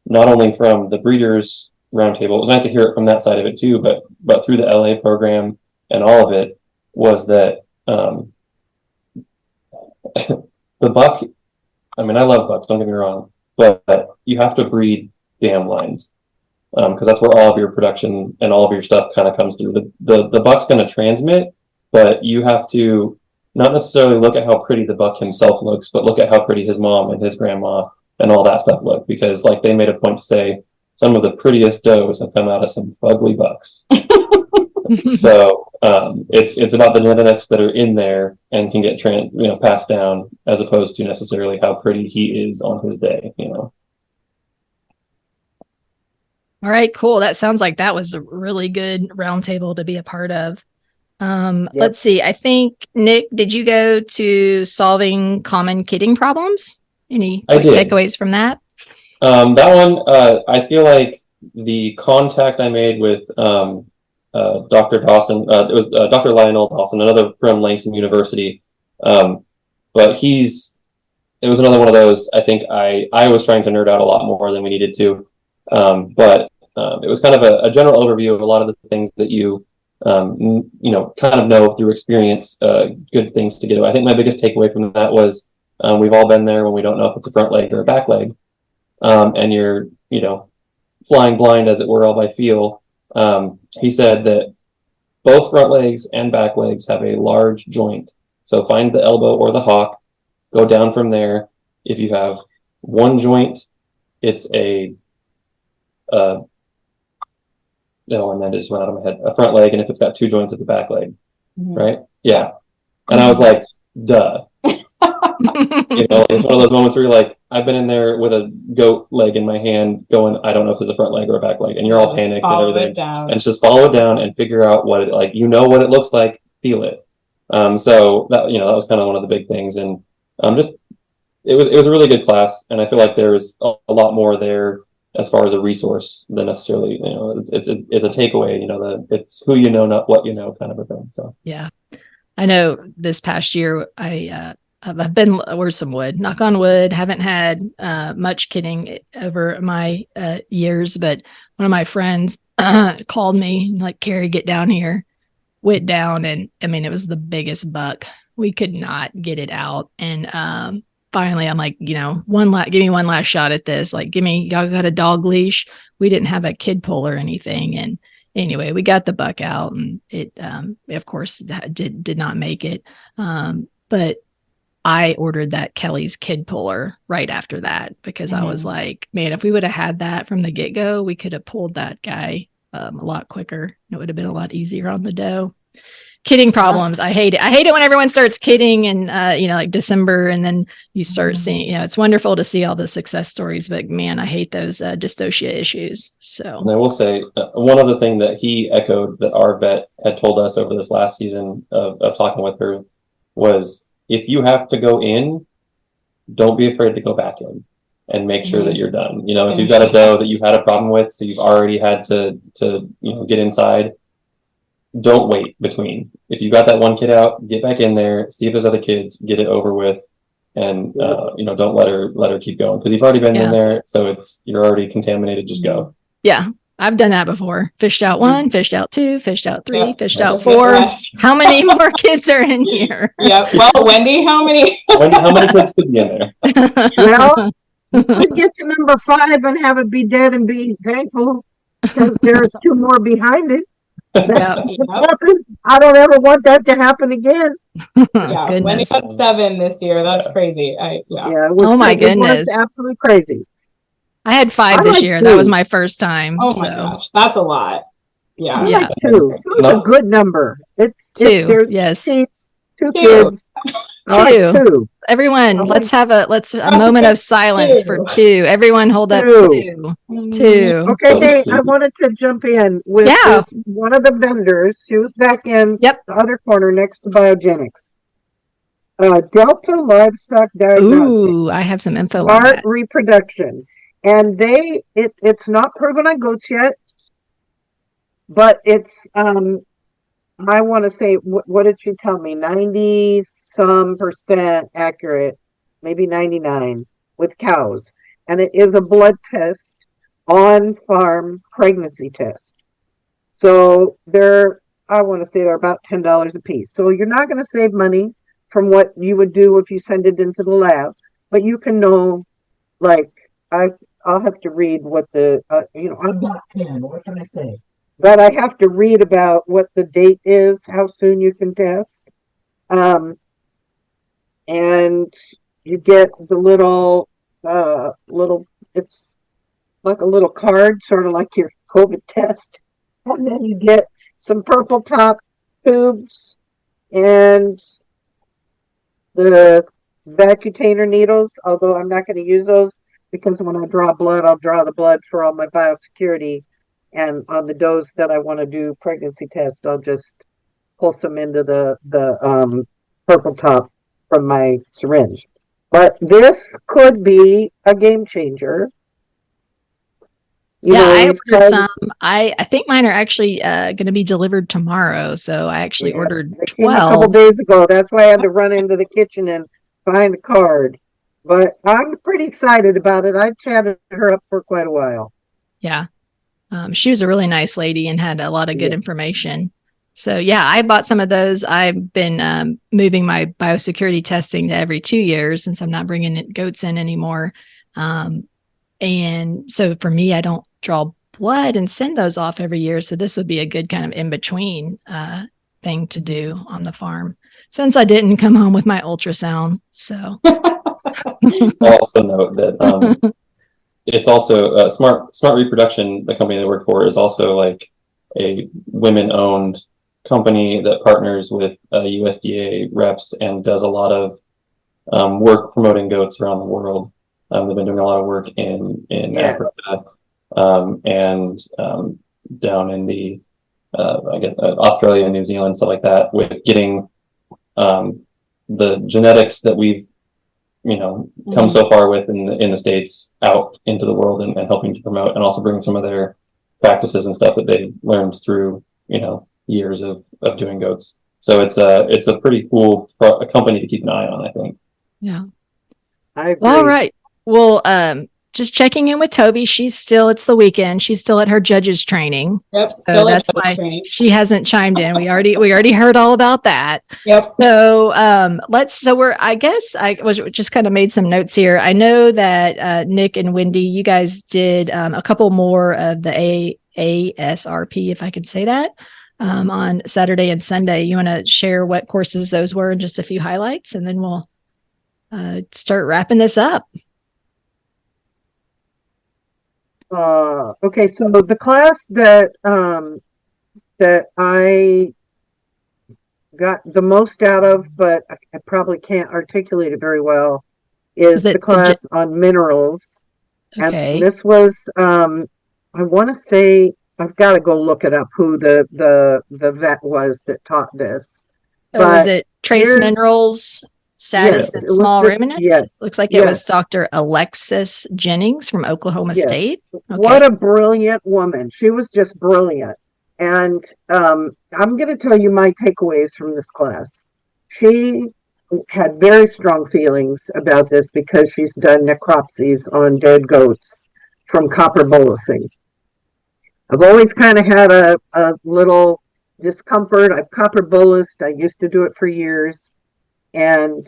Speaker 4: not only from the Breeders Roundtable, it was nice to hear it from that side of it too, but through the LA program and all of it, was that the buck. I love bucks. Don't get me wrong, but you have to breed dam lines. Because that's where all of your production and all of your stuff kind of comes through. The buck's going to transmit, but you have to not necessarily look at how pretty the buck himself looks, but look at how pretty his mom and his grandma and all that stuff look. Because like they made a point to say, some of the prettiest does have come out of some fugly bucks. So it's about the genetics that are in there and can get passed down, as opposed to necessarily how pretty he is on his day.
Speaker 1: All right, cool. That sounds like that was a really good roundtable to be a part of. Let's see. I think, Nick, did you go to solving common kidding problems? Any takeaways from that?
Speaker 4: That one, I feel like the contact I made with Dr. Dawson, it was Dr. Lionel Dawson, another from Langston University. But it was another one of those, I think I was trying to nerd out a lot more than we needed to. But it was kind of a general overview of a lot of the things that you kind of know through experience, good things to get away. I think my biggest takeaway from that was we've all been there when we don't know if it's a front leg or a back leg. And you're, flying blind, as it were, all by feel. He said that both front legs and back legs have a large joint. So find the elbow or the hock, go down from there. If you have one joint, it's and then it just went out of my head, a front leg, and if it's got two joints, it's a back leg, right? Yeah. And I was like, duh. It's one of those moments where you're like, I've been in there with a goat leg in my hand going, I don't know if it's a front leg or a back leg, and you're all panicked and everything. And it's just follow it down and figure out what it, what it looks like, feel it. So that, that was kind of one of the big things. And it was a really good class, and I feel like there's a lot more there as far as a resource than necessarily, it's a takeaway, it's who you know, not what you know, kind of a thing. So
Speaker 1: yeah, I know this past year I've been, where's some wood, knock on wood, haven't had much kidding over my years, but one of my friends called me like, Carrie, get down here. Went down, and I mean, it was the biggest buck. We could not get it out. And finally I'm like, give me one last shot at this. Like, y'all got a dog leash. We didn't have a kid pull or anything. And anyway, we got the buck out, and it, of course, did not make it. But I ordered that Kelly's kid puller right after that, because I was like, man, if we would have had that from the get-go, we could have pulled that guy a lot quicker. It would have been a lot easier on the doe. Kidding problems. I hate it. I hate it when everyone starts kidding in, like December, and then you start seeing, it's wonderful to see all the success stories, but man, I hate those dystocia issues. So,
Speaker 4: and I will say one other thing that he echoed that our vet had told us over this last season of talking with her was, if you have to go in, don't be afraid to go back in and make sure that you're done. If you've got a doe that you've had a problem with, so you've already had to get inside, don't wait between. If you got that one kid out, get back in there, see if there's other kids, get it over with, and don't let her keep going, because you've already been in there, so you're already contaminated. Just go.
Speaker 1: Yeah. I've done that before. Fished out 1, fished out 2, fished out 3, fished out 4. How many more kids are in here?
Speaker 3: Yeah. Well, Wendy, how many?
Speaker 4: Wendy, how many kids could be in there?
Speaker 2: Well, you could get to number 5 and have it be dead and be thankful, because there's 2 more behind it. What's happened. I don't ever want that to happen again.
Speaker 3: Yeah, Wendy got 7 this year. That's crazy.
Speaker 1: Oh my goodness,
Speaker 2: absolutely crazy.
Speaker 1: I had 5 this year. 2. That was my first time.
Speaker 3: Oh my gosh, that's a lot. Yeah,
Speaker 2: I like 2. 2 is a good number. It's
Speaker 1: 2.
Speaker 2: There's
Speaker 1: yes,
Speaker 2: 2 kids.
Speaker 1: 2. Everyone, let's have a moment of silence for 2. Everyone, hold up 2. 2.
Speaker 2: Okay, I wanted to jump in with one of the vendors. She was back in the other corner next to Biogenics. Delta Livestock Diagnostics.
Speaker 1: Ooh, I have some info
Speaker 2: Smart
Speaker 1: on that.
Speaker 2: Reproduction. And it's not proven on goats yet, but it's I want to say, what did she tell me? 90% accurate, maybe 99 with cows. And it is a blood test, on farm pregnancy test. So I want to say they're about $10 a piece. So you're not going to save money from what you would do if you send it into the lab, but you can know, like, I'll have to read what I bought 10. What can I say? But I have to read about what the date is, how soon you can test. And you get the little, it's like a little card, sort of like your COVID test. And then you get some purple top tubes and the vacutainer needles, although I'm not going to use those because when I draw blood, I'll draw the blood for all my biosecurity. And on the does that I want to do pregnancy test, I'll just pull some into the purple top from my syringe. But this could be a game changer.
Speaker 1: I ordered some. I think mine are actually going to be delivered tomorrow. So I actually ordered
Speaker 2: they came 12. A couple days ago. That's why I had to run into the kitchen and find the card. But I'm pretty excited about it. I chatted her up for quite a while.
Speaker 1: Yeah. She was a really nice lady and had a lot of good information. So yeah, I bought some of those. I've been moving my biosecurity testing to every 2 years since I'm not bringing goats in anymore. And so for me, I don't draw blood and send those off every year. So this would be a good kind of in-between thing to do on the farm since I didn't come home with my ultrasound. So
Speaker 4: also note that it's also Smart Reproduction, the company that I work for, is also like a women-owned company that partners with USDA reps and does a lot of work promoting goats around the world. They've been doing a lot of work in Africa and down in the Australia and New Zealand, stuff like that, with getting the genetics that we've come so far with in the States out into the world and helping to promote, and also bring some of their practices and stuff that they learned through years of doing goats. So it's a pretty cool company to keep an eye on, I think.
Speaker 1: Yeah.
Speaker 2: I agree.
Speaker 1: All right. Well, just checking in with Tovee. It's the weekend. She's still at her judges training.
Speaker 3: Yep.
Speaker 1: So that's why she hasn't chimed in. We already heard all about that.
Speaker 3: Yep.
Speaker 1: So I was just kind of made some notes here. I know that Nick and Wendy, you guys did a couple more of the ASRP, if I could say that, on Saturday and Sunday. You want to share what courses those were and just a few highlights, and then we'll start wrapping this up.
Speaker 2: Okay, so the class that I got the most out of, but I probably can't articulate it very well, is the class on minerals. Okay. And this was I want to say, I've got to go look it up who the vet was that taught this.
Speaker 1: Was it trace minerals? Status and small ruminants?
Speaker 2: Yes.
Speaker 1: Looks like it was Dr. Alexis Jennings from Oklahoma State. Okay.
Speaker 2: What a brilliant woman. She was just brilliant. And I'm going to tell you my takeaways from this class. She had very strong feelings about this because she's done necropsies on dead goats from copper bolusing. I've always kind of had a little discomfort. I've copper bolused. I used to do it for years. And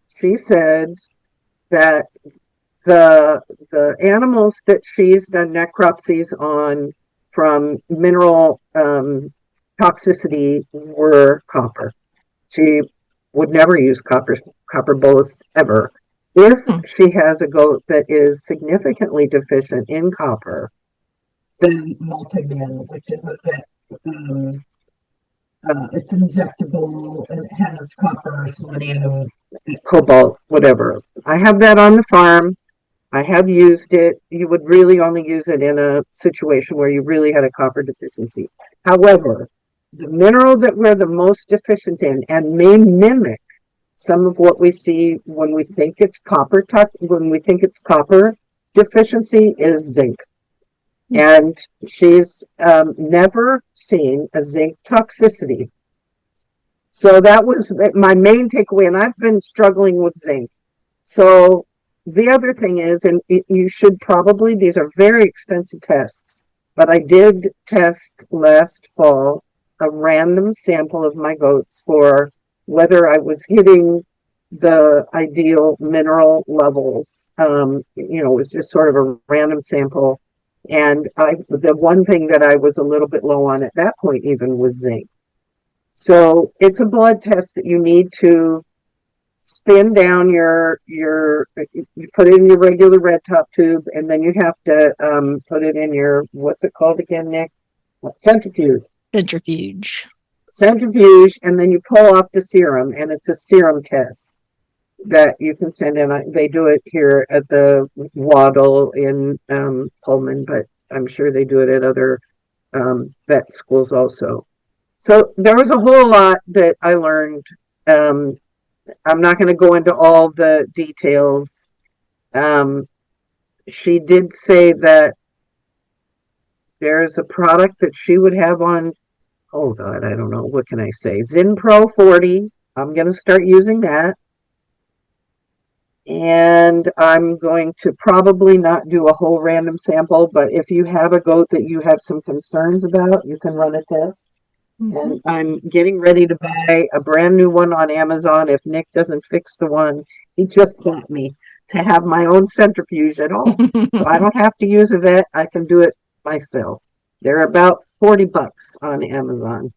Speaker 2: she said that the animals that she's done necropsies on from mineral toxicity were copper. She would never use copper bolus ever. If she has a goat that is significantly deficient in copper, then multimin, which is it's injectable and it has copper, selenium, cobalt, whatever. I have that on the farm. I have used it. You would really only use it in a situation where you really had a copper deficiency. However, the mineral that we're the most deficient in and may mimic some of what we see when we think it's copper deficiency is zinc. And she's never seen a zinc toxicity. So that was my main takeaway, and I've been struggling with zinc. So the other thing is, and you should probably, these are very expensive tests, but I did test last fall a random sample of my goats for whether I was hitting the ideal mineral levels. It was just sort of a random sample. And the one thing that I was a little bit low on at that point even was zinc. So it's a blood test that you need to spin down you put it in your regular red top tube, and then you have to put it in your, what's it called again, Nick? Centrifuge. Centrifuge, and then you pull off the serum, and it's a serum test that you can send in. They do it here at the Waddle in Pullman, but I'm sure they do it at other vet schools also. So there was a whole lot that I learned. I'm not going to go into all the details. She did say that there's a product that she would have on, oh God, I don't know, what can I say? Zinpro 40. I'm going to start using that. And I'm going to probably not do a whole random sample, but if you have a goat that you have some concerns about, you can run a test. And I'm getting ready to buy a brand new one on Amazon if Nick doesn't fix the one he just bought me, to have my own centrifuge at all. So I don't have to use a vet. I can do it myself. They're about $40 on Amazon.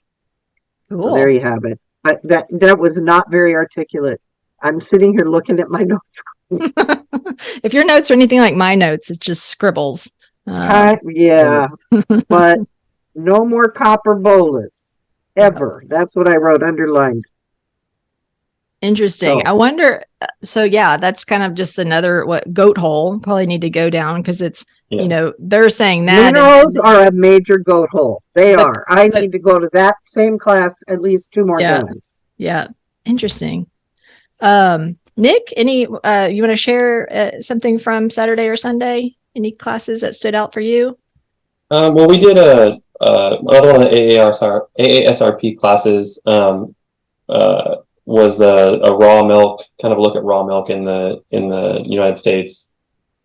Speaker 2: Cool. So there you have it. But that was not very articulate. I'm sitting here looking at my notes.
Speaker 1: If your notes are anything like my notes, it's just scribbles.
Speaker 2: Yeah, but no more copper bolus. Ever. That's what I wrote underlined.
Speaker 1: Interesting. So, I wonder. So yeah, that's kind of just another goat hole. Probably need to go down because it's they're saying that
Speaker 2: minerals are a major goat hole. They are. I need to go to that same class at least 2 more times.
Speaker 1: Yeah. Interesting. Nick, any you want to share something from Saturday or Sunday? Any classes that stood out for you?
Speaker 4: Well, we did another one of the AASRP classes. Was a raw milk, kind of a look at raw milk in the United States,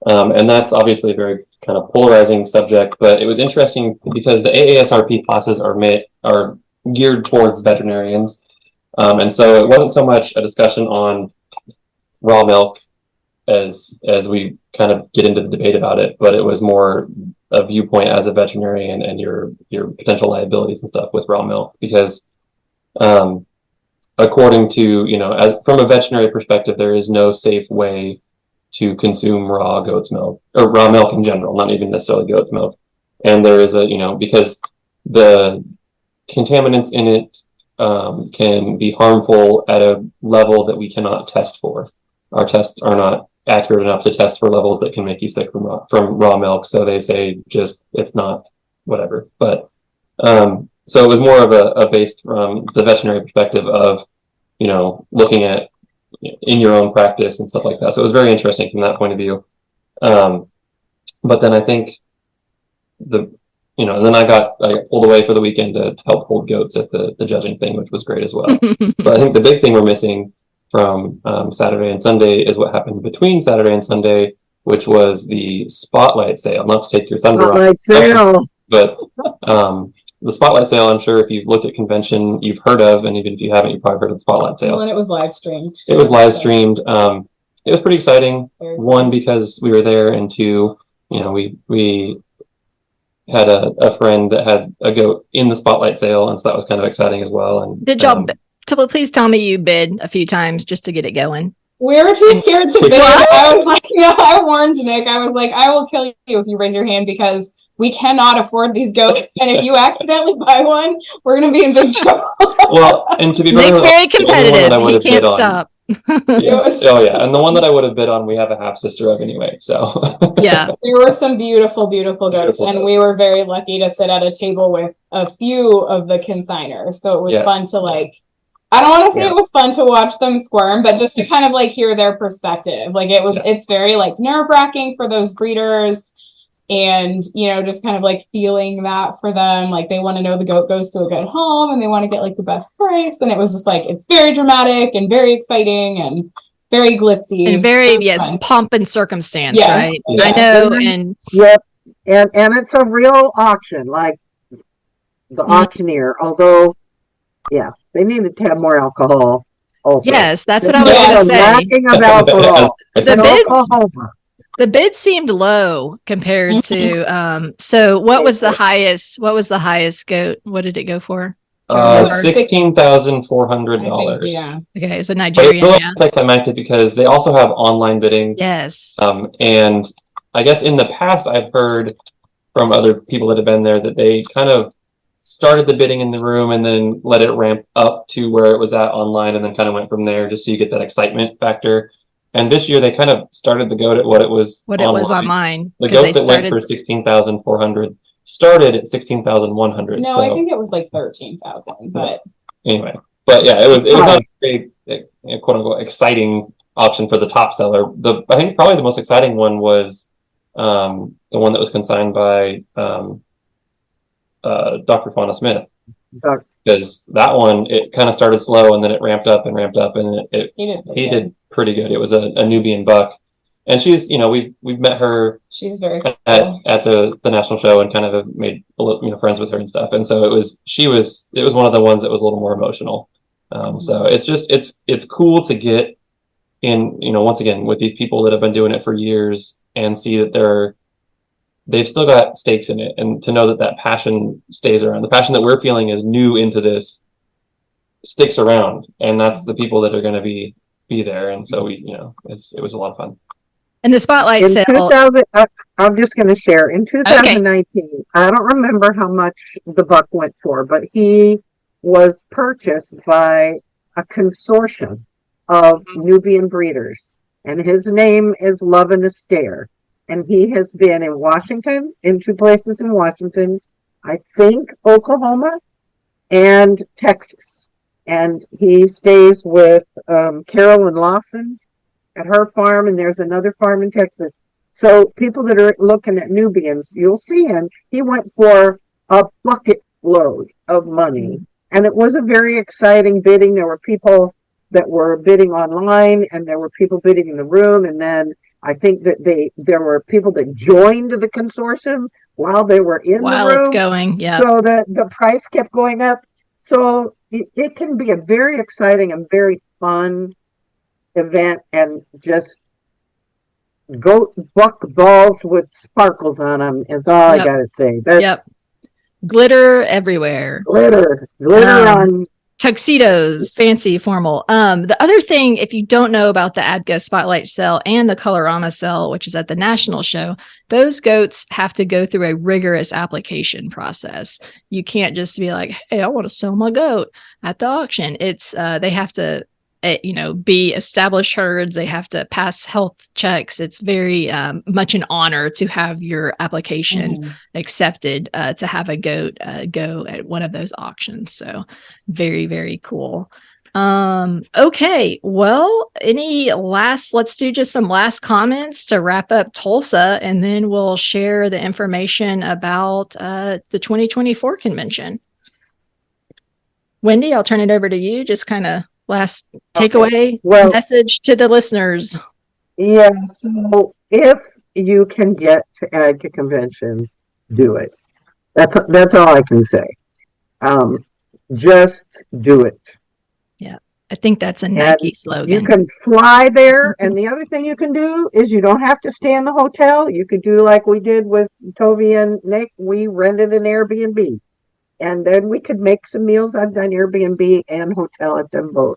Speaker 4: and that's obviously a very kind of polarizing subject. But it was interesting because the AASRP classes are geared towards veterinarians, and so it wasn't so much a discussion on raw milk as we kind of get into the debate about it, but it was more a viewpoint as a veterinarian and your potential liabilities and stuff with raw milk, because according to, as from a veterinary perspective, there is no safe way to consume raw goat's milk, or raw milk in general, not even necessarily goat's milk. And there is because the contaminants in it can be harmful at a level that we cannot test for. Our tests are not accurate enough to test for levels that can make you sick from raw milk. So they say just, it's not whatever. But so it was more of a based from the veterinary perspective of, looking at in your own practice and stuff like that. So it was very interesting from that point of view. But then I think then I got pulled away for the weekend to help hold goats at the judging thing, which was great as well. But I think the big thing we're missing from Saturday and Sunday is what happened between Saturday and Sunday, which was the spotlight sale. Not to take your thunder
Speaker 2: spotlight sale,
Speaker 4: but the spotlight sale, I'm sure if you've looked at convention, you've heard of, and even if you haven't, you've probably heard of the spotlight sale.
Speaker 3: Well, and it was live streamed.
Speaker 4: It was live streamed. It was pretty exciting. One, because we were there, and two, we had a friend that had a goat in the spotlight sale, and so that was kind of exciting as well. And
Speaker 1: did y'all? Please tell me you bid a few times just to get it going.
Speaker 3: We were too scared to bid. I was like, I warned Nick. I was like, I will kill you if you raise your hand, because we cannot afford these goats. And if you accidentally buy one, we're going to be in big trouble.
Speaker 4: Well, and to be
Speaker 1: Nick's very competitive. He can't stop.
Speaker 4: And the one that I would have bid on, we have a half sister of anyway. So
Speaker 1: yeah,
Speaker 3: there were some beautiful goats, and we were very lucky to sit at a table with a few of the consigners. So it was fun to I don't want to say it was fun to watch them squirm, but just to kind of hear their perspective. It's very nerve-wracking for those breeders, and just kind of feeling that for them. They want to know the goat goes to a good home, and they want to get the best price. And it was just it's very dramatic and very exciting and very glitzy
Speaker 1: and very pomp and circumstance.
Speaker 3: Yes.
Speaker 1: Right?
Speaker 3: Yes.
Speaker 1: I know. And
Speaker 2: yep, and it's a real auction, the auctioneer. Although, they needed to have more alcohol. Also,
Speaker 1: yes, that's what I was going to say.
Speaker 2: Lacking of alcohol.
Speaker 1: The bid seemed low compared to. So what was the highest? What was the highest goat? What did it go for?
Speaker 4: $16,400.
Speaker 3: Yeah.
Speaker 1: Okay, so
Speaker 4: But it's
Speaker 1: Nigerian,
Speaker 4: really
Speaker 1: yeah.
Speaker 4: anticlimactic because they also have online bidding.
Speaker 1: Yes.
Speaker 4: And I guess in the past, I've heard from other people that have been there that they kind of started the bidding in the room and then let it ramp up to where it was at online and then kind of went from there just so you get that excitement factor. And this year they kind of started the goat at what it was
Speaker 1: online.
Speaker 4: The
Speaker 1: 'cause
Speaker 4: goat
Speaker 1: they
Speaker 4: that went
Speaker 1: started
Speaker 4: for 16,400 started at 16,100.
Speaker 3: No,
Speaker 4: so
Speaker 3: I think it was like 13,000, but
Speaker 4: anyway, but yeah, it was not a very quote unquote exciting option for the top seller. I think probably the most exciting one was the one that was consigned by Dr. Fauna Smith. Because that one, it kind of started slow and then it ramped up, and he did pretty good. It was a Nubian buck, and she's, we've met her.
Speaker 3: She's very cool.
Speaker 4: at the national show and kind of have made friends with her and stuff. And so it was one of the ones that was a little more emotional. So it's cool to get in, once again with these people that have been doing it for years and see that they've still got stakes in it, and to know that passion stays around. The passion that we're feeling is new into this sticks around, and that's the people that are going to be there. And so it was a lot of fun.
Speaker 1: And the spotlight
Speaker 2: in
Speaker 1: sale.
Speaker 2: 2000, I'm just going to share. In 2019, I don't remember how much the buck went for, but he was purchased by a consortium of Nubian breeders, and his name is Love and a Stare. And he has been in Washington, in 2 places in Washington, I think Oklahoma and Texas. And he stays with Carolyn Lawson at her farm, and there's another farm in Texas. So people that are looking at Nubians, you'll see him. He went for a bucket load of money, and it was a very exciting bidding. There were people that were bidding online, and there were people bidding in the room, and then I think that there were people that joined the consortium while they were in the room.
Speaker 1: It's going, yeah.
Speaker 2: So the price kept going up. So it can be a very exciting and very fun event, and just goat buck balls with sparkles on them is all I gotta say. That's
Speaker 1: glitter everywhere.
Speaker 2: Glitter on
Speaker 1: tuxedos, fancy, formal. The other thing, if you don't know about the ADGA Spotlight Sale and the Colorama Sale, which is at the national show, those goats have to go through a rigorous application process. You can't just be like, hey, I want to sell my goat at the auction. It's they have to be established herds. They have to pass health checks. It's very much an honor to have your application accepted to have a goat go at one of those auctions. So very, very cool. Okay. Well, let's do just some last comments to wrap up Tulsa, and then we'll share the information about the 2024 convention. Wendy, I'll turn it over to you. Just kind of last takeaway message to the listeners.
Speaker 2: Yeah, so if you can get to ADGA Convention, do it. That's all I can say. Just do it.
Speaker 1: Yeah, I think that's a Nike slogan.
Speaker 2: You can fly there, and the other thing you can do is you don't have to stay in the hotel. You could do like we did with Tovee and Nick. We rented an Airbnb. And then we could make some meals. I've done Airbnb and hotel at them both.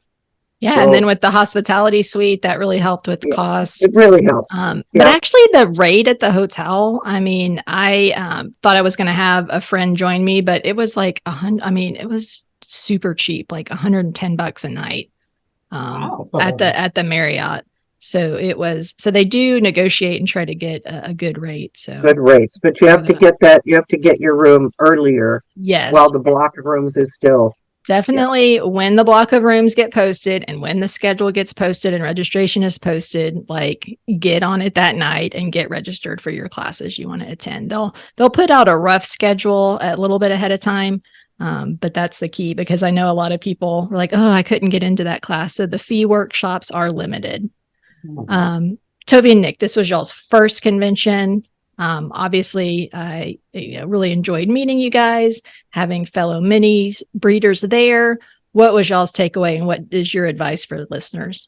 Speaker 1: Yeah, so, and then with the hospitality suite, that really helped with the cost.
Speaker 2: It really helps.
Speaker 1: But actually, the rate at the hotel, I mean, I thought I was going to have a friend join me, but it was like it was super cheap, like $110 a night at the Marriott. So they do negotiate and try to get a good rate. So
Speaker 2: good rates, but you have to get that. You have to get your room earlier.
Speaker 1: Yes.
Speaker 2: While the block of rooms is still.
Speaker 1: Definitely when the block of rooms get posted and when the schedule gets posted and registration is posted, like get on it that night and get registered for your classes you want to attend. They'll put out a rough schedule a little bit ahead of time. But that's the key, because I know a lot of people were like, oh, I couldn't get into that class. So the fee workshops are limited. Tovee and Nick, this was y'all's first convention. Obviously, I really enjoyed meeting you guys, having fellow mini breeders there. What was y'all's takeaway, and what is your advice for the listeners?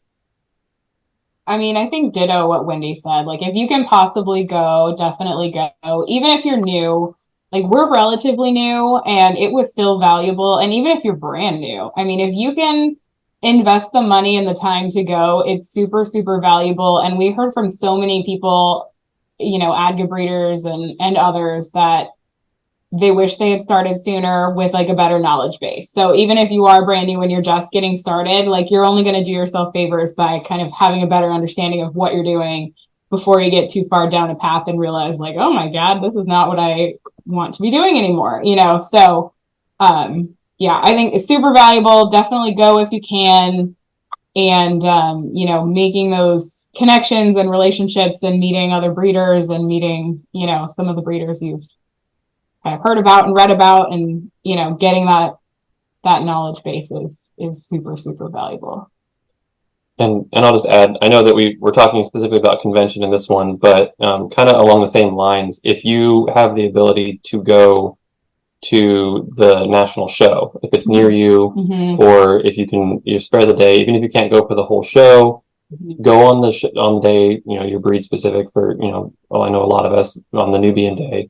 Speaker 3: I mean, I think ditto what Wendy said. Like, if you can possibly go, definitely go. Even if you're new, like we're relatively new and it was still valuable. And even if you're brand new, I mean, if you can invest the money and the time to go, it's super, super valuable. And we heard from so many people, ADGA breeders and others that they wish they had started sooner with like a better knowledge base. So even if you are brand new and you're just getting started, like you're only going to do yourself favors by kind of having a better understanding of what you're doing before you get too far down a path and realize like, oh my God, this is not what I want to be doing anymore, So, yeah, I think it's super valuable. Definitely go if you can. And, making those connections and relationships and meeting other breeders and meeting, some of the breeders you've kind of heard about and read about and, getting that knowledge base is super, super valuable.
Speaker 4: And I'll just add, I know that we're talking specifically about convention in this one, but kind of along the same lines, if you have the ability to go to the national show, if it's near you, or if you spare the day, even if you can't go for the whole show, go on on the day, your breed specific for, I know a lot of us on the Nubian day.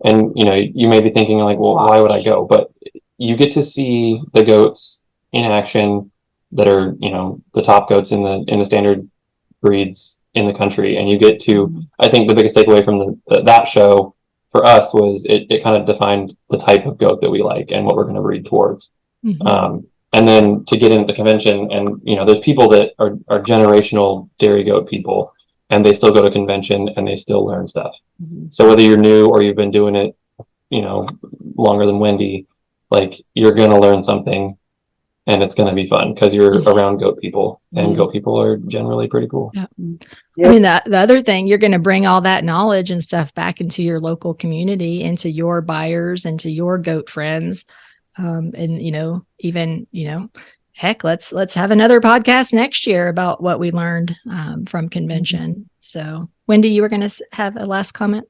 Speaker 4: And, you may be thinking like, well, why would I go? But you get to see the goats in action that are, the top goats in the standard breeds in the country. And you get to, I think the biggest takeaway from that show for us was it kind of defined the type of goat that we like and what we're going to breed towards. And then to get into the convention and, there's people that are generational dairy goat people, and they still go to convention and they still learn stuff. So whether you're new or you've been doing it, longer than Wendy, like you're going to learn something and it's going to be fun because you're around goat people, and goat people are generally pretty cool.
Speaker 1: Yeah. I mean, the other thing, you're going to bring all that knowledge and stuff back into your local community, into your buyers, into your goat friends. And, even, heck, let's have another podcast next year about what we learned from convention. So, Wendy, you were going to have a last comment?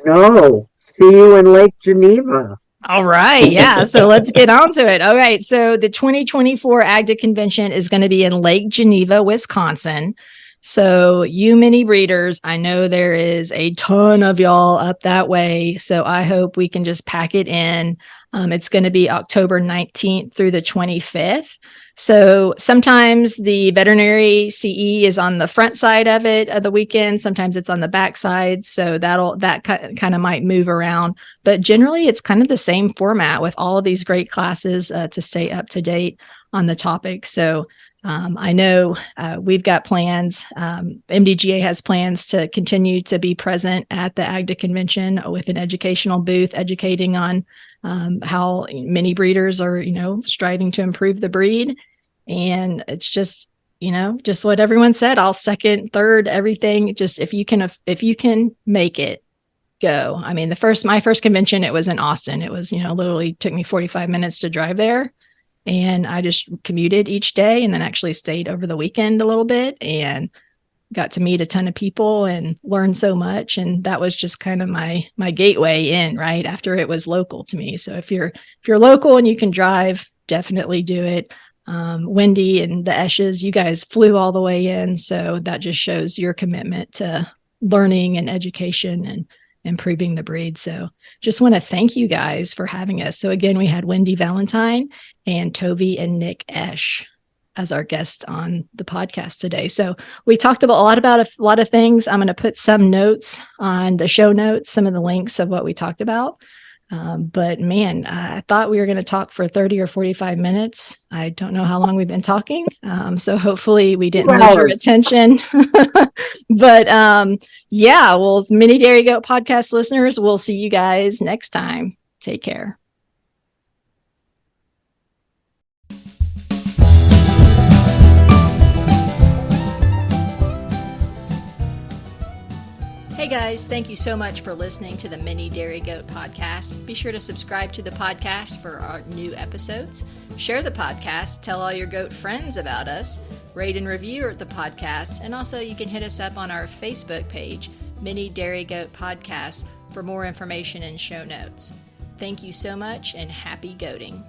Speaker 2: No, see you in Lake Geneva.
Speaker 1: All right. Yeah. So let's get on to it. All right. So the 2024 ADGA Convention is going to be in Lake Geneva, Wisconsin. So you mini breeders, I know there is a ton of y'all up that way. So I hope we can just pack it in. It's going to be October 19th through the 25th. So sometimes the veterinary CE is on the front side of it of the weekend. Sometimes it's on the back side. So that kind of might move around. But generally, it's kind of the same format with all of these great classes to stay up to date on the topic. So I know we've got plans. MDGA has plans to continue to be present at the ADGA Convention with an educational booth, educating on how mini breeders are, striving to improve the breed. And it's just, just what everyone said. I'll second, third, everything. Just if you can make it, go. I mean, my first convention, it was in Austin. It was, literally took me 45 minutes to drive there. And I just commuted each day and then actually stayed over the weekend a little bit and got to meet a ton of people and learn so much. And that was just kind of my gateway in, right after it was local to me. So if you're local and you can drive, definitely do it. Wendy and the Eshes, you guys flew all the way in. So that just shows your commitment to learning and education and improving the breed. So just want to thank you guys for having us. So again, we had Wendy Valentine and Tovee and Nick Esch as our guest on the podcast today. So we talked about a lot of things. I'm going to put some notes on the show notes, some of the links of what we talked about. But man, I thought we were going to talk for 30 or 45 minutes. I don't know how long we've been talking. So hopefully we didn't lose your attention. But yeah, well, Mini Dairy Goat podcast listeners, we'll see you guys next time. Take care. Hey guys, thank you so much for listening to the Mini Dairy Goat podcast. Be sure to subscribe to the podcast for our new episodes. Share the podcast, tell all your goat friends about us, rate and review the podcast, and also you can hit us up on our Facebook page, Mini Dairy Goat Podcast, for more information and show notes. Thank you so much and happy goating.